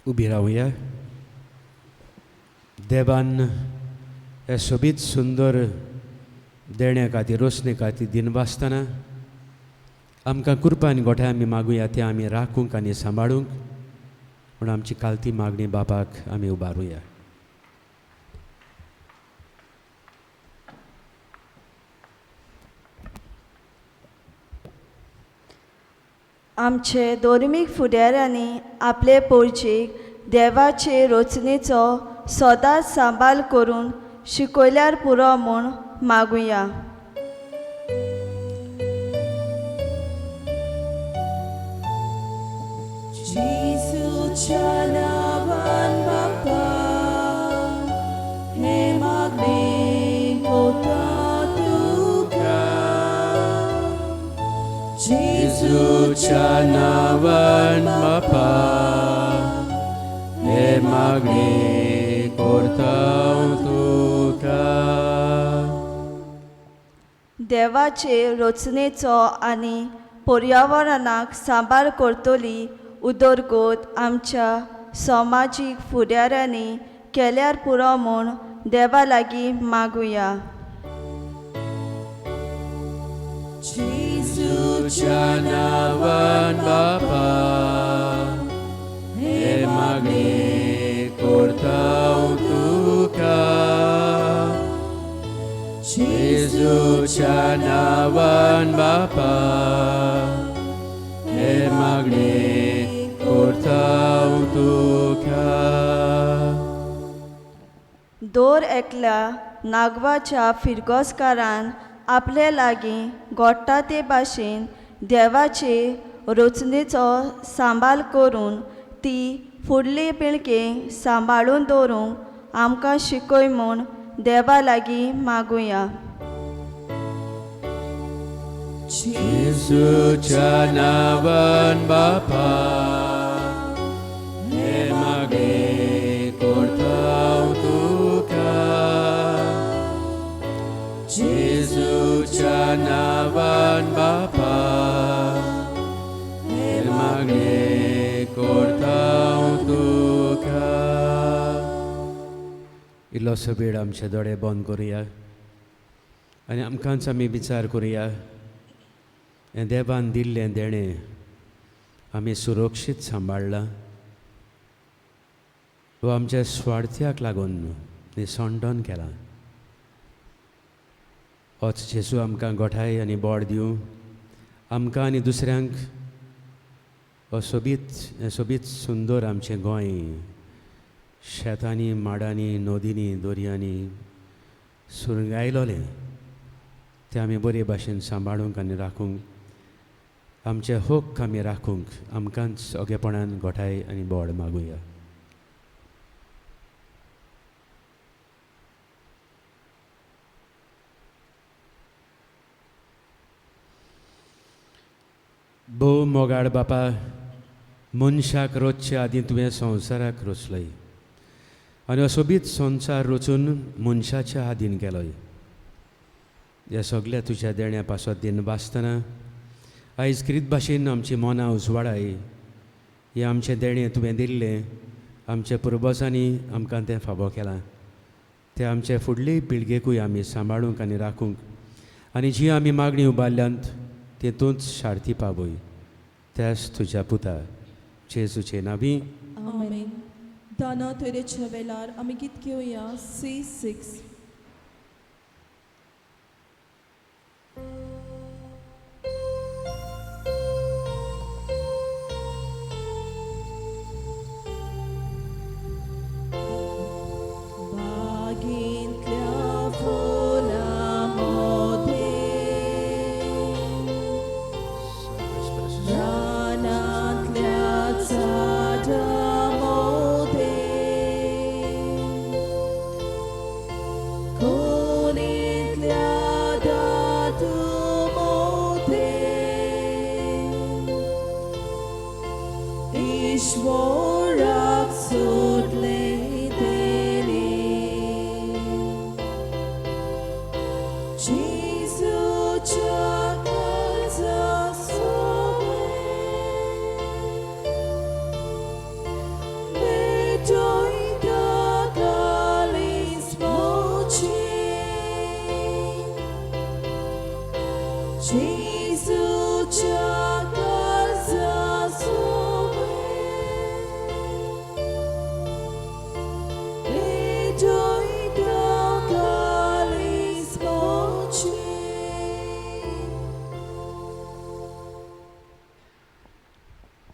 उबी रावया. देवान हे सोबीत सुंदर देण्या खातीर रोसणे खातीर दिनवासतना आमकां कृपा आनी गोठाय आमी मागुया ते आमी राखूंक आनी सांबाळूंक म्हूण आमची कालती मागणी बापाक आमी उबारुया. आमचे धर्मीक फुडाऱ्यांनी आपले पोरचेक देवाचे रचनेचो सदांच सांबाळ करून शिकयल्यार पुरो म्हूण मागुया. जेजूच्या नांवान बापा हे मागणे कोता तुका. जेजूच्या नांवान बापा हे मागणी करता तुका. देवाचे रचनेचो आनी पर्यावरणाक सांबाळ करतली उदरगत आमच्या समाजीक फुडाऱ्यांनी केल्यार पुरो म्हूण देवा लागीं मागुया. जेजूच्या नांवान बापा हे मागणी करता तुका. जेजूच्या नांवान बापा हे मागणी करता तुका. दोर एकल्या नागवाच्या फिरगोसकारान आपले लागीं गोडटा ते भाशेन देवाचे रचनेचो सांबाळ करून ती फुडली पिळगेक सांबाळून दवरूंक आमकां शिकय म्हूण देवा लागीं मागुया. जेजूच्या नांवान बापा हे मागणी करता तुका. जेजूच्या नांवान बापा हे मागणी करता तुका. इल्लोसो वेळ आमचे दोळे बंद करुया आनी आमकांच आमी विचार करुया. हें देवान दिल्लें देणें आमी सुरक्षीत सांबाळलां वो आमच्या स्वार्थ्याक लागून निसंडोन केलां. होच जेजू आमकां गोठाय आनी बोड दिवं आमकां आनी दुसऱ्यांक हो सोबीत सुंदर आमचें गोंय शेतांनी माडांनी नदींनी दर्यांनी सुरंगायलोलें तें आमी बरे भाशेन सांबाळूंक आनी राखूंक आमचे हक्क आमी राखूंक आमकांच ओगेपणान गोठाय आनी बोड मागुया. भोव मोगाळ बापा मनशाक रोजच्या आदीं तुवें संवसाराक रचलय आनी असोबीत संवसार रचून मनशाच्या आदीन केलोय. ह्या सगळ्या तुज्या देण्या पासत दिन वाचतना आयज कित भाशेन आमची मनां उजवाडाय. हें आमचें देणें तुवें दिल्लें, आमच्या पुर्वजांनी आमकां तें फावो केलां. तें आमचे फुडले पिळगेकूय आमी सांबाळूंक आनी राखूंक आनी जी आमी मागणी उबारल्यांत तेतूंच शार्ती पावय. त्याच तुज्या पुता जेजूचे नांवी. आमेन. दाना तेरेच्या वेळार आमी कित घेवया. C6. बागेंतल्या फुलांमध्ये रानांतल्या झाडांमध्ये खोलींतल्या दातूमध्ये ईश्वराक सोडले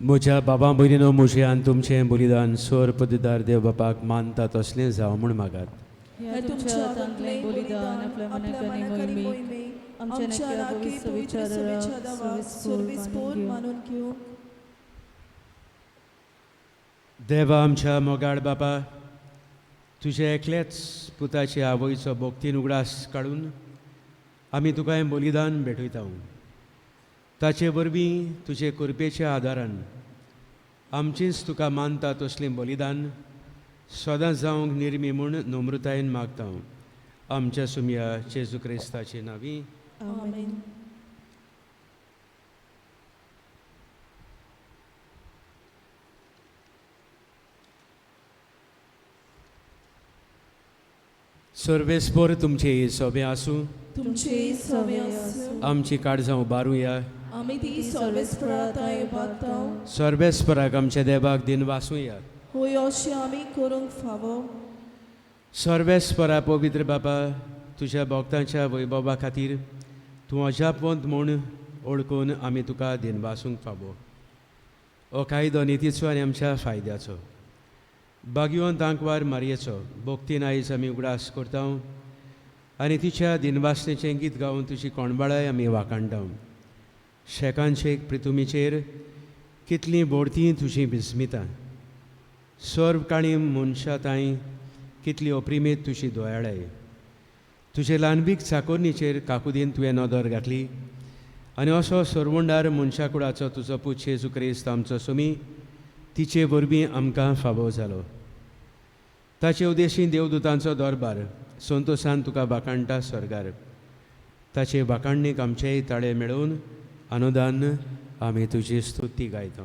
म्हज्या बाबा भयणीनो, म्हजें तुमचें बलिदान स्वर पददार देव बापाक मानता तसलें जावं म्हूण मागात. हे तुमच्या हातांतलें बलिदान आपल्या मनाकनी मोहिमे आमच्या नाकी पवित्र सविचारावा सर्विस्पोर मानून घेऊ. देवा आमच्या मोगाळ बापा, तुज्या एकल्याच पुताचे आवयचो भोगतीन उगडास काडून आमी तुका हें बलिदान भेटयता. ताचे वरवीं तुजे कृपेच्या आदारान आमचीच तुका मानता तसलें बलिदान सदां जावंक निर्मी म्हूण नम्रतायेन मागता. आमच्या सुमया जेजू क्रिस्ताचे नांवी. आमेन. सर्वेस्पर तुमचे सोबे आसूं. तुमचे सवे आसूं. आमची काळजां उबारुया. आमी ती सर्वेस्पराताय उबारता. सर्वेस्पराक आमच्या देवाक दिन वासूया. होय अशें आमी करूंक फावो. सर्वेस्परा पवित्र बापा, तुज्या भक्तांच्या वैभवा खातीर तूं अजापवंत म्हूण ओळखून आमी तुका दिन वासूंक फावो. हो कायदो नितीचो आनी आमच्या फायद्याचो. भाग्यवंत आंकवार मारयेचो भोगतीन आयज आमी उगडास करता आनी तिच्या दिनवासनेचें गीत गावन तुजी कोणबाळाय आमी वाखाणटा. शेकांचे प्रितुमीचेर कितलीं बोडतीं तुजीं भिस्मितां. सर्व काणी मनशा ताईं कितली अप्रिमेत तुजी दोयाळाय. तुजे ल्हानबीक चाकोरणीचेर काकुदीन तुवें नदर घातली आनी असो सर्वंडार मनशा कुळाचो तुजो पूत जेजू क्रिस्त आमचो सुमी तिचे वरवीं आमकां फावो जालो. ताचे उद्देशीं देवदूतांचो दरबार संतोशान तुका वाखाणटा स्वर्गार. ताचे वाखाणणेक आमचेय ताळे मेळोवन अनुदान आमी तुजी स्तुती गायता.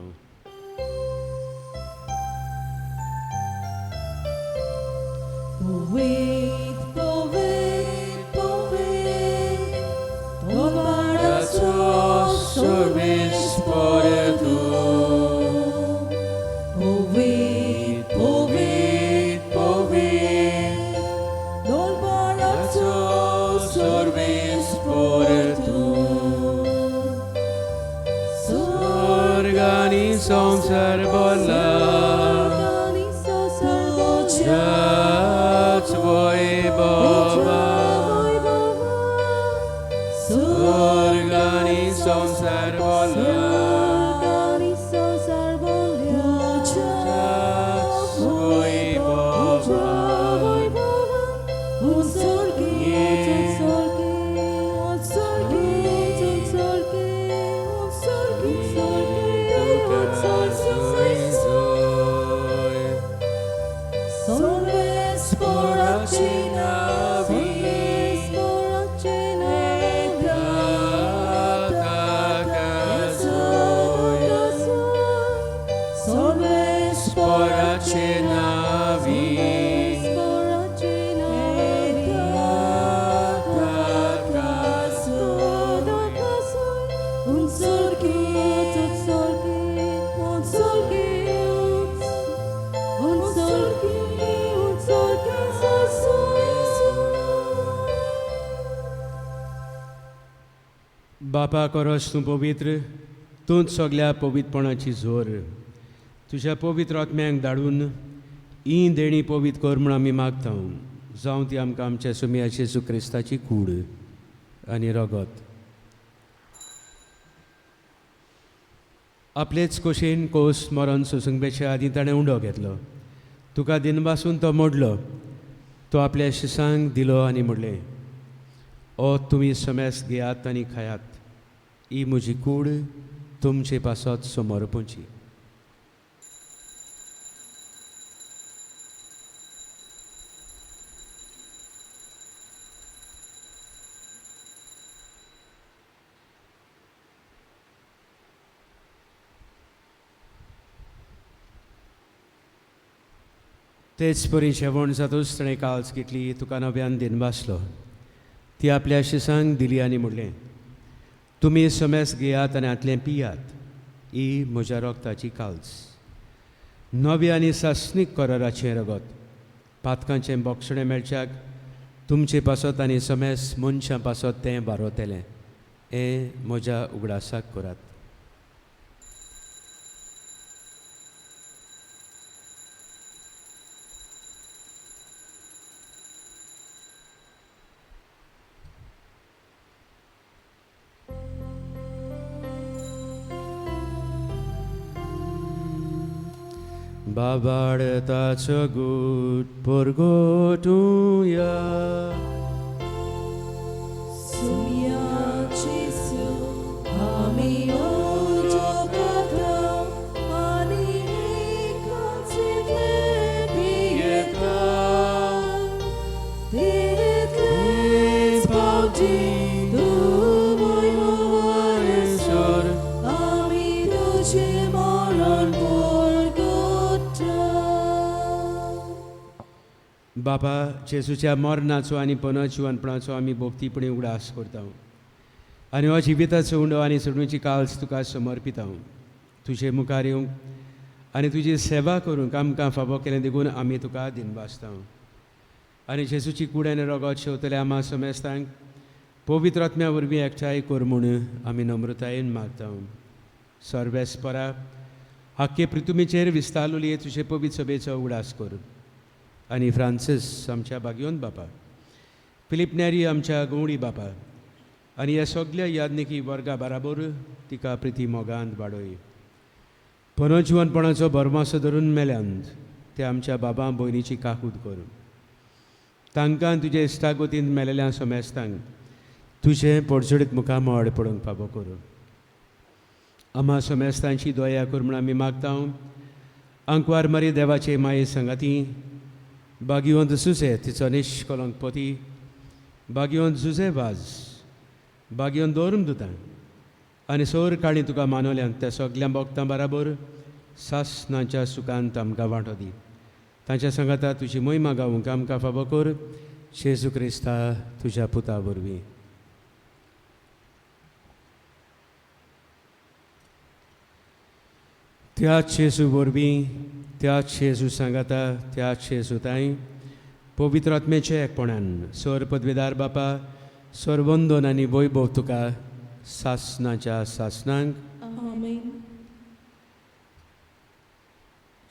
Poet, poet, poet, Domarazo सर्वेस्पर तू. Poet, poet, poet, Domarazo सर्वेस्पर तू. स्वर्गानी संसार बोला स्वर्गानी संसार बोला Sol, बापा कोरोस तूं पवित्र, तूंच सगल्या पवित्रपणाची जोर. तुज्या पवित्र आत्म्यांक धाडून ही देणी पवित्र कर म्हूण आमी मागता. जावं ती आमकां आमच्या सुमया जेजू क्रिस्ताची कूड आनी रगत. आपलेच कोशेन कोस मरण सोंसुंकपेक्षा आदीं ताणें उंडो घेतलो. तुका दिनपासून तो मोडलो. तो आपल्या शिसांक दिलो आनी म्हणलें, ओ तुमी समेस घेयात आनी खायात. ही म्हजी कूड तुमचे पासत समोर पोंची. तेच परी जेवण जातूच ताणें काळज घेतली. तुका नव्यान दिनबासलो. ती आपल्या शिसांक दिली आनी म्हणलें, तुमी समेस घेयात आनी हातलें पियात. ही म्हज्या रोगताची काळज. नवे आनी सासणीक कराराचें रगत. पातकांचें बोक्षणें मेळच्याक तुमचे पासत आनी समेस मनशां पासत तें बारोतेलें. हें म्हज्या उगडासाक करात. Babartacho gut porgotuya. Sumia Jesu, ami ojogata, ani katsile pieta. Diretles bauti, tu moyo varesor, ami doce moron बापा जेजूच्या मरणाचो आनी पुनर्जीवनपणाचो आमी भोगतीपणी उगडास करता. आनी हो जिविताचो उंडो आनी सोडूंची काळज तुका समर्पिता. तुजे मुखार येवंक आनी तुजी सेवा करूंक आमकां फावो केलें देखून आमी तुका दिनबासता. आनी जेजूची कूड आनी रगत शेवतले आम्हा समेस्तांक पवित्र आत्म्या वरवीं एकठांय कर म्हूण आमी नम्रतायेन मागता. सर्वेस्परा आख्खे पृथ्वीचेर विस्तारलेली तुजे पवित्र सभेचो उगडास कर. आनी फ्रांसीस आमच्या भाग्योन बापा, फिलीप नॅरी आमच्या गवळी बापा आनी ह्या सगळ्या यादनिकी वर्गा बराबर तिका प्रिती मोगांत वाडय. पुनर्जीवनपणाचो भरमासो धरून मेल्यांत ते आमच्या बाबा भयणीची काकूट कर. तांकां तुजे इश्टागोतींत मेलेल्या समेस्तांक तुजें पडसडीत मुखामोड पडोवंक फावो कर. आम्हा समेस्तांची दया कर म्हूण आमी मागता. अंकवार मारी देवाचे माये संगाती, भाग्यवंत जुझे तिचो निश्कलंक पती, भाग्यवंत जुझे वाज, भाग्यवंत दोरम दुतां आनी सोर काळी तुका मानवल्यांक त्या सगळ्या भक्तां बराबर सासणाच्या सुखांत आमकां वांटो दी. तांच्या संगाता तुजी महिमा गावूंक आमकां फावो कर. जेजू क्रिस्ता तुज्या पुता वरवीं. त्याच जेजू वरवीं, त्याच जेजू सांगाता, त्याच जेजू ताई पवित्र आत्मेचे एकपणान सोर पदवीदार बापा सोरवंदन आनी वैभव तुका सासणाच्या सासणांक. आमेन.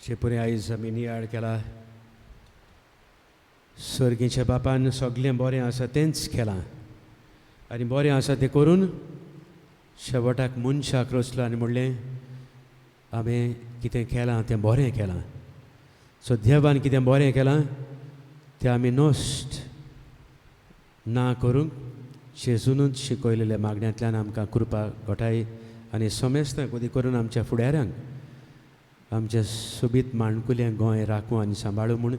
जे परी आयज आमी नियाळ केला, सर्गीच्या बापान सगळें बरें आसा तेंच केलां आनी बरें आसा तें करून शेवटाक मनशाक रचलो आनी म्हणलें हांवें कितें केलां तें बरें केलां. सो देवान कितें बरें केलां तें आमी नश्ट ना करूंक जेजूनच शिकयलेल्या मागण्यांतल्यान आमकां कृपा घोटाय आनी समेस्तांक उदी करून आमच्या फुडाऱ्यांक आमच्या सोबीत माणकुल्यांक गोंय राखूं आनी सांबाळूं म्हूण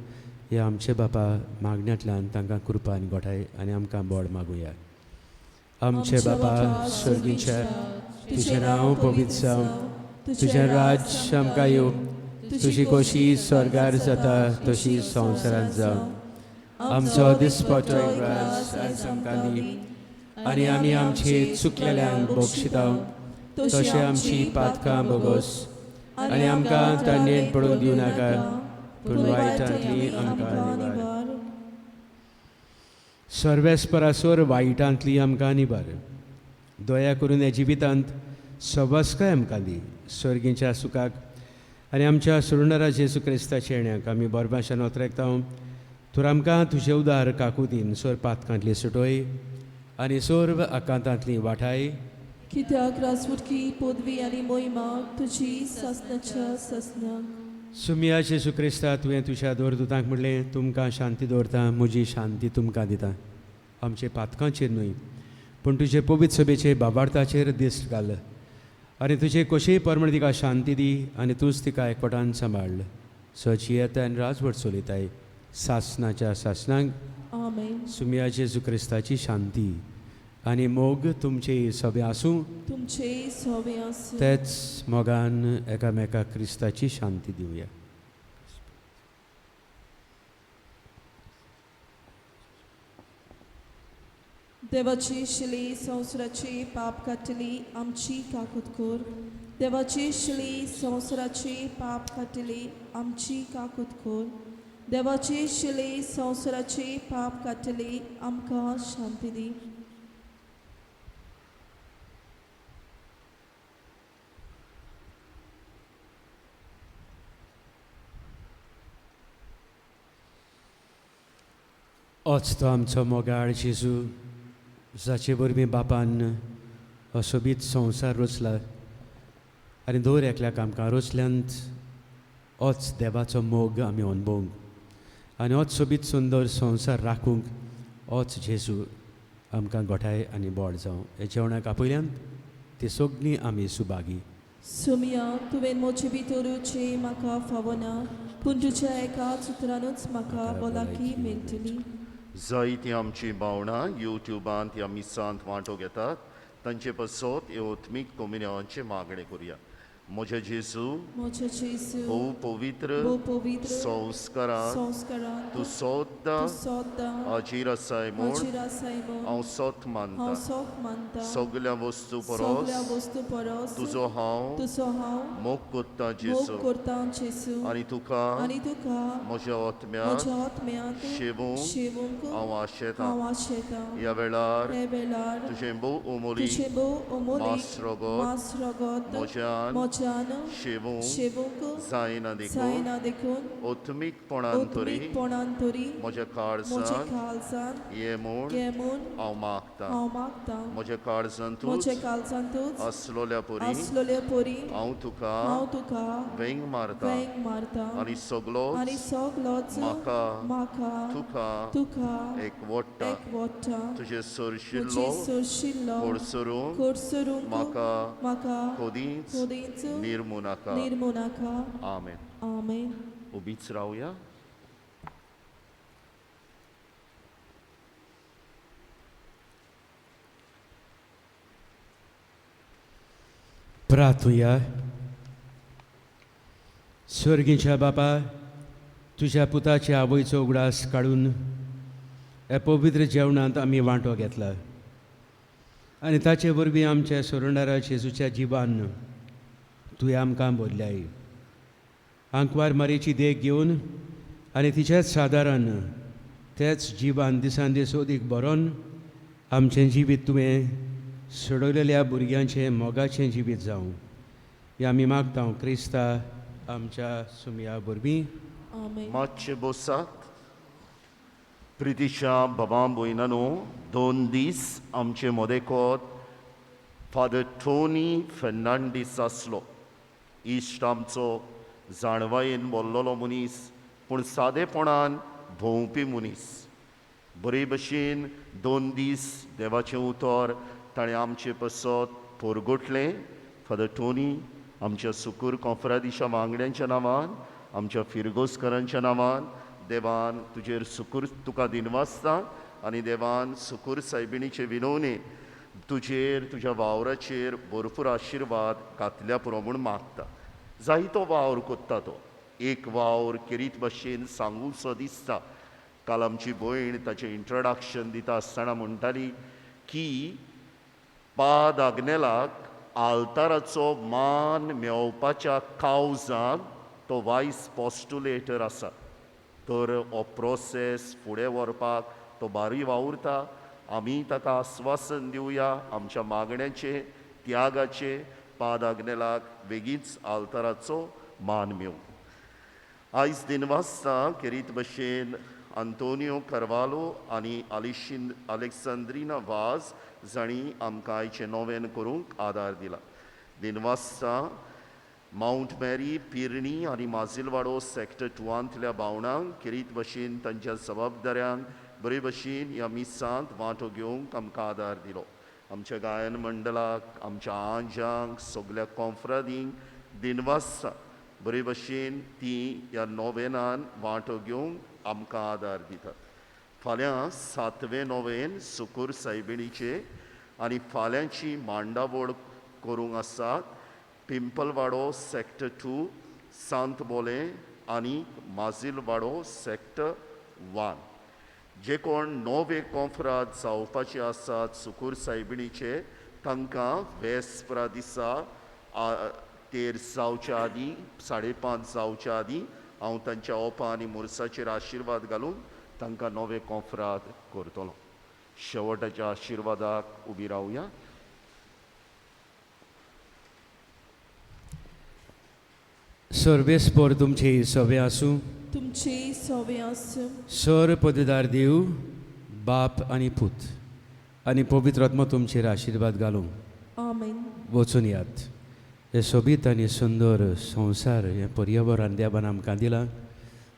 ह्या आमचे बापा मागण्यांतल्यान तांकां कृपा आनी घोटाय आनी आमकां बोड मागुया. आमचे बापा सर्गीच्या, तुजें नांव पवित्र जावं, तुजें राज्य आमकां येवं, तुजी खोशी स्वर्गार जाता तशी संवसारांत जावं. आमचो दिसपटो राज आयज आमकां दी आनी आमी आमची चुकलेल्यांक बक्षिता तशें आमची पातकां बोगोस आनी आमकां तांणयेन पडूंक दिवं नाका, पूण वायटांतली आमकां निवार. सर्वेस्परासोर वायटांतली आमकां निवार. दया करून ह्या जिवितांत सवासकाय आमकां दी सर्गीच्या सुखाक आनी आमच्या सुरणारा जेजू क्रिस्ताच्या येण्याक आमी बरभाशान वतरेकता तर आमकां तुजें उदार काकुतीन सोर पातकांतली सुटोय आनी सोर्व आकांतांतली वाठाय कित्याक राजवटकी पदवी आनी मोहिमा तुजी ससनाच्या ससनाक सुमिया जेजू क्रिस्ता तुवें तुज्या दोरदुतांक म्हणलें तुमकां शांती दवरता म्हजी शांती तुमकां दिता आमचे पातकांचेर न्हय पूण तुजे पवित्र सभेचे बाबार्थाचेर दिश्ट घाल आनी तुजे कशेय परमण तिका शांती दी आनी तूंच तिका एकवटान सांबाळ सची येता आनी राजवट चलयताय सासनाच्या सासनाक आमेन. सुमिया जेजू क्रिस्ताची शांती आनी मोग तुमचे सभे आसूं तुमचे सवे आसूं तेच मोगान एकामेकाक क्रिस्ताची शांती दिवया. देवाची शिली संवसाराची पाप काटली आमची काकूत कोर देवाची शिली संवसाराची पाप काटली आमची काकूत कोर देवाची शिली संवसाराची पाप काटली आमकां शांती दी. होच तो आमचो मोगाळ जेजू जाचे वरवीं बापान हो सोबीत संवसार रचला आनी दर एकल्याक आमकां रचल्यांत होच देवाचो मोग आमी अणभवूंक आनी होच सोबीत सुंदर संवसार राखूंक होच जेजू आमकां गोठाय आनी बोड जावं हे जेवणाक आपयल्यांत ती सगळीं आमी सुभागी. सुमिया तुवें म्हजे भितरूचे म्हाका फावना पूण तुज्या एकाच उतरानूच म्हाका भलायकी मेळटली. जायतीं आमची भावणां युट्यूबांत ह्या मिसांत वांटो घेतात तांचे पसत हे ओत्मीक कोमिन्यांचे मागणे करुया. म्हजे जेजू म्हजे जेजू भोव पवित्र भोव पवित्र संस्कारांत संस्कारांत तूं सोद्दां सद्दां हाजीर आसाय म्हूण हाजीर आसाय म्हूण हांव सोत हांव मानतां. सोक मानतां. सगल्या वस्तू सगळ्या परस वस्तू परस तुजो हांव तुजो हांव मोग करतां मोग जेजू करतां जेजू आनी तुका आनी तुका म्हज्या आत्म्यांत म्हज्या आत्म्यांत शेवूंक हांव आशेतां. हांव आशेतां. ह्या वेळार हे वेळार तुजें भोव ओमोली तुजें भोव अमोलीक मास्रगत मास रगत म्हज्यान शेवूंक शेवूंक जायना देखून जायना देखून ओत्मीकपणान तरी ओत्मीकपणान तरी म्हज्या म्हजे काळजान काळजान ये म्हूण येमून हांव मागतां. हांव मागतां. म्हज्या काळजांतूच म्हजे काळजांतूच आसलोल्या परी आसलोले परी हांव तुका हांव तुका वेंग मारतां वेंग मारतां आनी सगळोच आनी सगळोच म्हाका म्हाका तुका तुका एकवटां. एकवटां. तुजे तुजे सरशिल्लो सरशिल्लो कोडसरूंक कोडसरूंक म्हाका कोदींच कोदींच निर्मू नाका. निर्मू नाका. आमेन. आमेन. उबीच रावया. प्रार्थुया. स्वर्गीच्या बापा तुज्या पुताच्या आवयचो उगडास काडून हे पवित्र जेवणांत आमी वांटो घेतला आनी ताचे वरवीं आमच्या सोरणारा जेजूच्या जिवान तुवें आमकां बोरल्याय. आंकवार मारेची देख घेवन आनी तिच्याच सादारान तेच जिवान दिसान दीस अदीक बरोवन आमचें जिवीत तुवें सोडवलेल्या भुरग्यांचें मोगाचें जिवीत जावं हें आमी मागता क्रिस्ता आमच्या सुमया वरवीं. आमेन. मातशे बसात. प्रितीच्या बाबा भयणानो 2 दीस आमचे मदेकोत फादर टोनी फेर्नांडीस आसलो. इश्ट आमचो जाणवायेन बोल्लोलो मनीस पूण सादेपणान भोंवपी मनीस. बरे भशेन 2 दीस देवाचें उतर ताणें आमचे पसत पोरगोटलें. फादर टोनी आमच्या सुकूर कॉन्फरादिशा वांगड्यांच्या नांवान आमच्या फिरगोसकारांच्या नांवान देवान तुजेर सुकूर तुका दिनवासता आनी देवान सुकूर सायबिणीचे विनवणे तुजेर तुज्या वावराचेर भरपूर आशिर्वाद घातल्या पुरो म्हूण मागता. जायतो वावर कोत्ता तो. एक वावर केरीत भाशेन सांगूसो दिसता. काल आमची भयण ताचें इंट्रोडक्शन दिता आसतना म्हणटाली की पाद आग्नेलाक आल्ताराचो मान मेळोवपाच्या कावजाक तो वायस पॉस्टुलेटर आसा. तर हो प्रोसेस फुडें व्हरपाक तो बारी वावुरता आमी ताका आस्वासन दिवया आमच्या मागण्यांचे त्यागाचे पादाग्नेलाक बेगीच आल्ताराचो मान मेळूं. आयज दिनवासता केरीत भशेन आंतोनियो कार्वालो आनी अलेक्सांद्रिना वाज जांणी आमकां आयचें नोवेन करूंक आदार दिला. दिनवासता माउंट मॅरी, पिर्णी आनी माजिलवाडो सॅक्टर 2तल्या भावंडांक केरीत भशेन तांच्या जबाबदाऱ्यांक बरे भशेन ह्या मिसांत वांटो घेवंक आमकां आदार दिलो. आमच्या गायन मंडळाक, आमच्या आंजांक, सगळ्या कॉन्फ्रादींक दिनवासता बरे भशेन ती ह्या नोवेनान वांटो घेवंक आमकां आदार दितात. फाल्यां 7वें नोवेन सुकूर सायबिणीचे आनी फाल्यांची मांडावळ करूंक आसात पिंपलवाडो सॅक्टर 2, सांत बोले आनी माजिलवाडो सॅक्टर 1. जे कोण नोवे कॉन्फ्राद जावपाचे आसात सुकूर सायबिणीचे तांकां वेस्परा दिसा तेर जावच्या आदीं 5:30 जावच्या आदीं हांव तांच्या ओपा आनी मुर्साचेर आशिर्वाद घालून तांकां नोवे कॉन्फ्राद करतलो. शेवटाच्या आशिर्वादाक उबी रावया. सर्वेस्पर तुमचे सवे आसूं. तुमचे सवे आसूं. सर पददार देव, बाप आनी पूत आनी पवित्र आत्मा तुमचेर आशिर्वाद घालूं. आमेन. वचून यात. हे सोबीत आनी सुंदर संवसार हें पर्यावरण देवान आमकां दिलां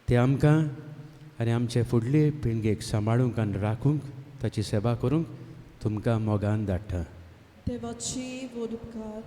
तें आमकां आनी आमचे फुडले पिळगेक सांबाळूंक आनी राखूंक ताची सेवा करूंक तुमकां मोगान धाडटा. देवाची वड उपकार.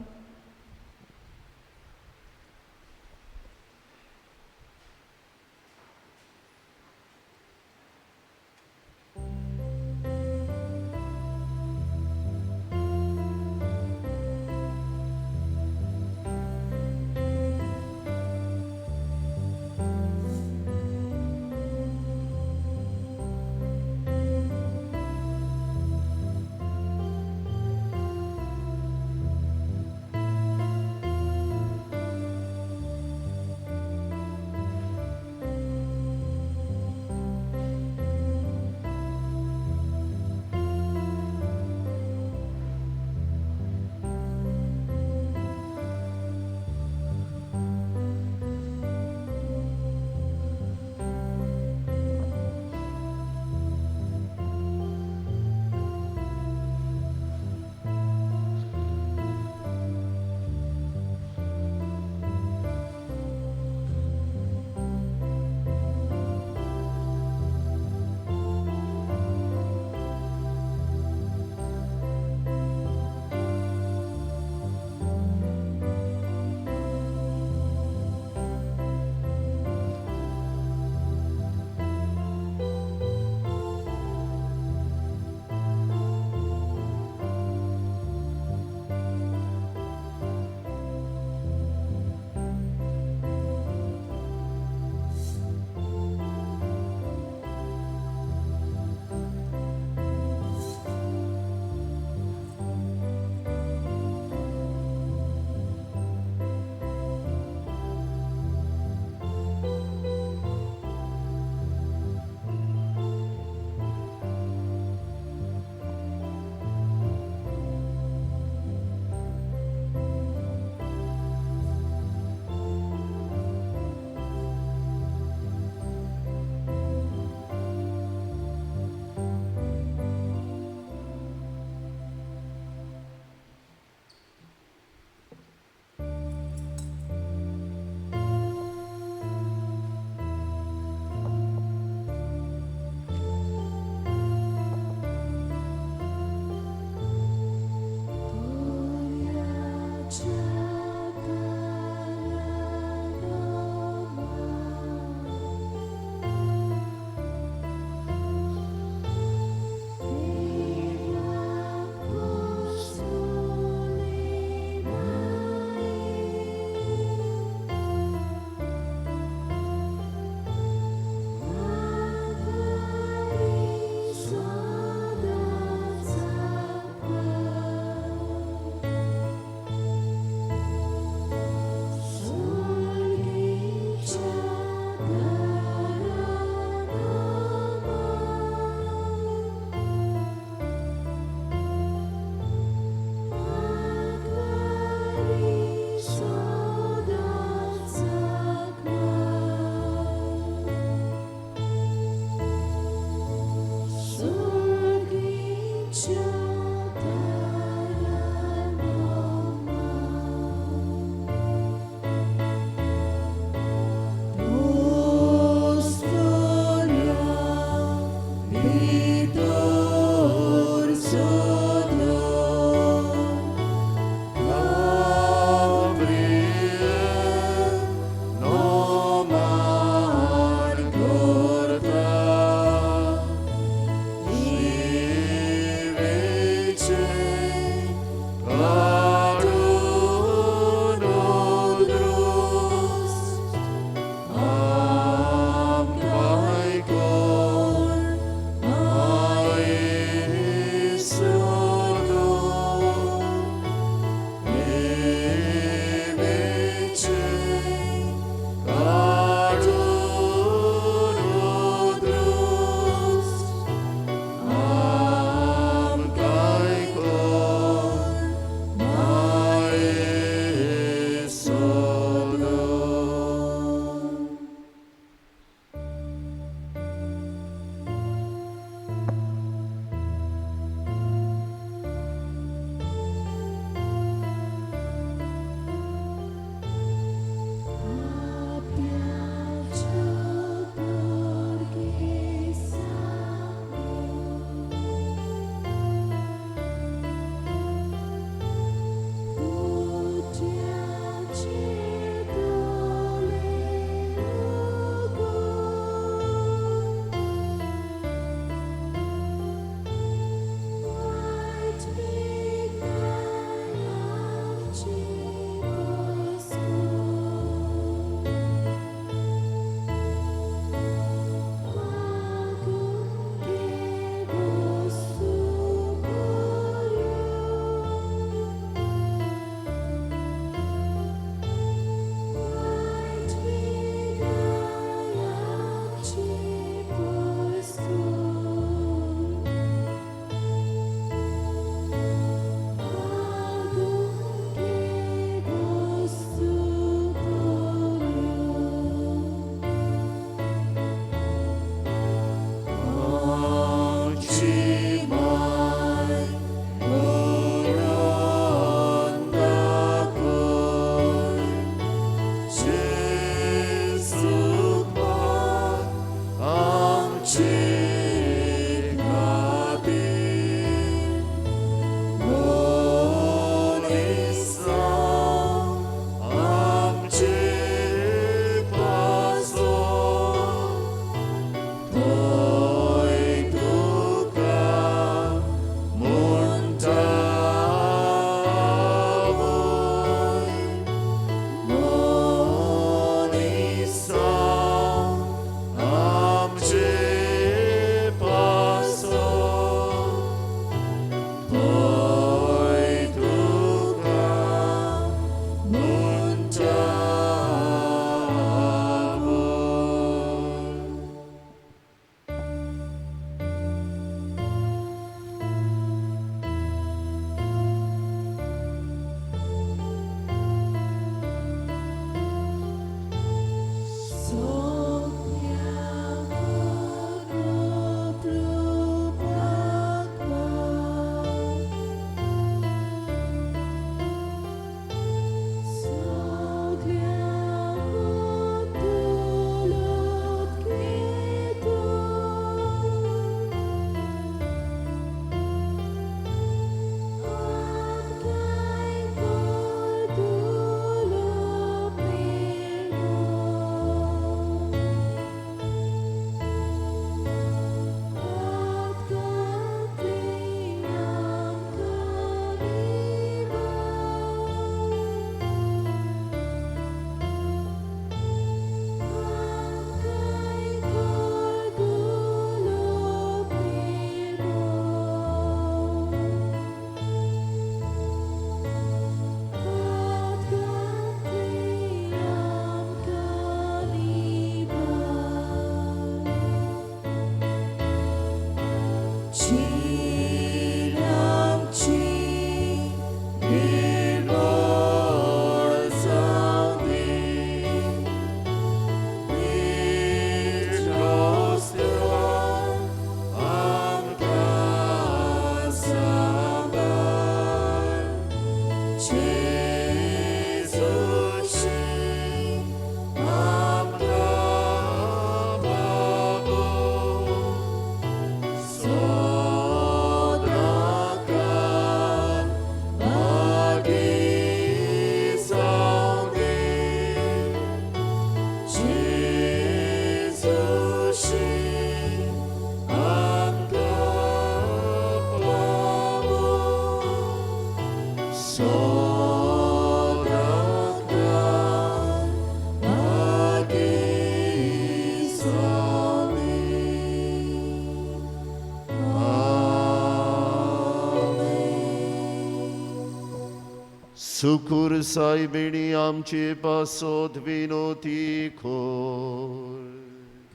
सुखुर सायबिणी आमचे पासोत विनोती खोर.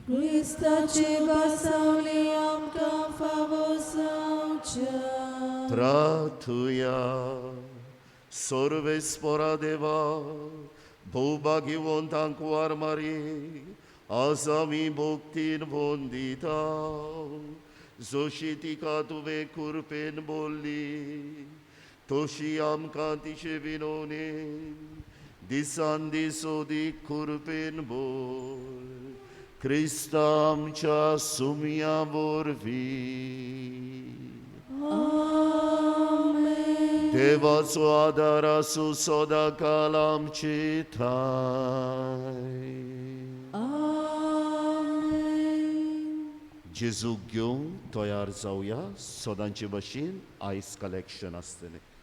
Christaचे बसवले आमकां फावो जावच्या. Pratuja, sorvespora deva, भोभाग्यवंतांक मारी, आज आमी भोगतीन वंदिता, जशी तिका तुवें कुरपेन बोल्ली, तशी आमकां तिचे विनोने, दिसान दीस ओदीक कुरपेन बोल, क्रिस्ता आमच्या सुमया वरवीं. देवाचो आदार आसूं सदांकाल आमचे थंय. जेजूक घेवन तयार जावया. सदांचे भशेन आयज कलेक्शन आसतलें.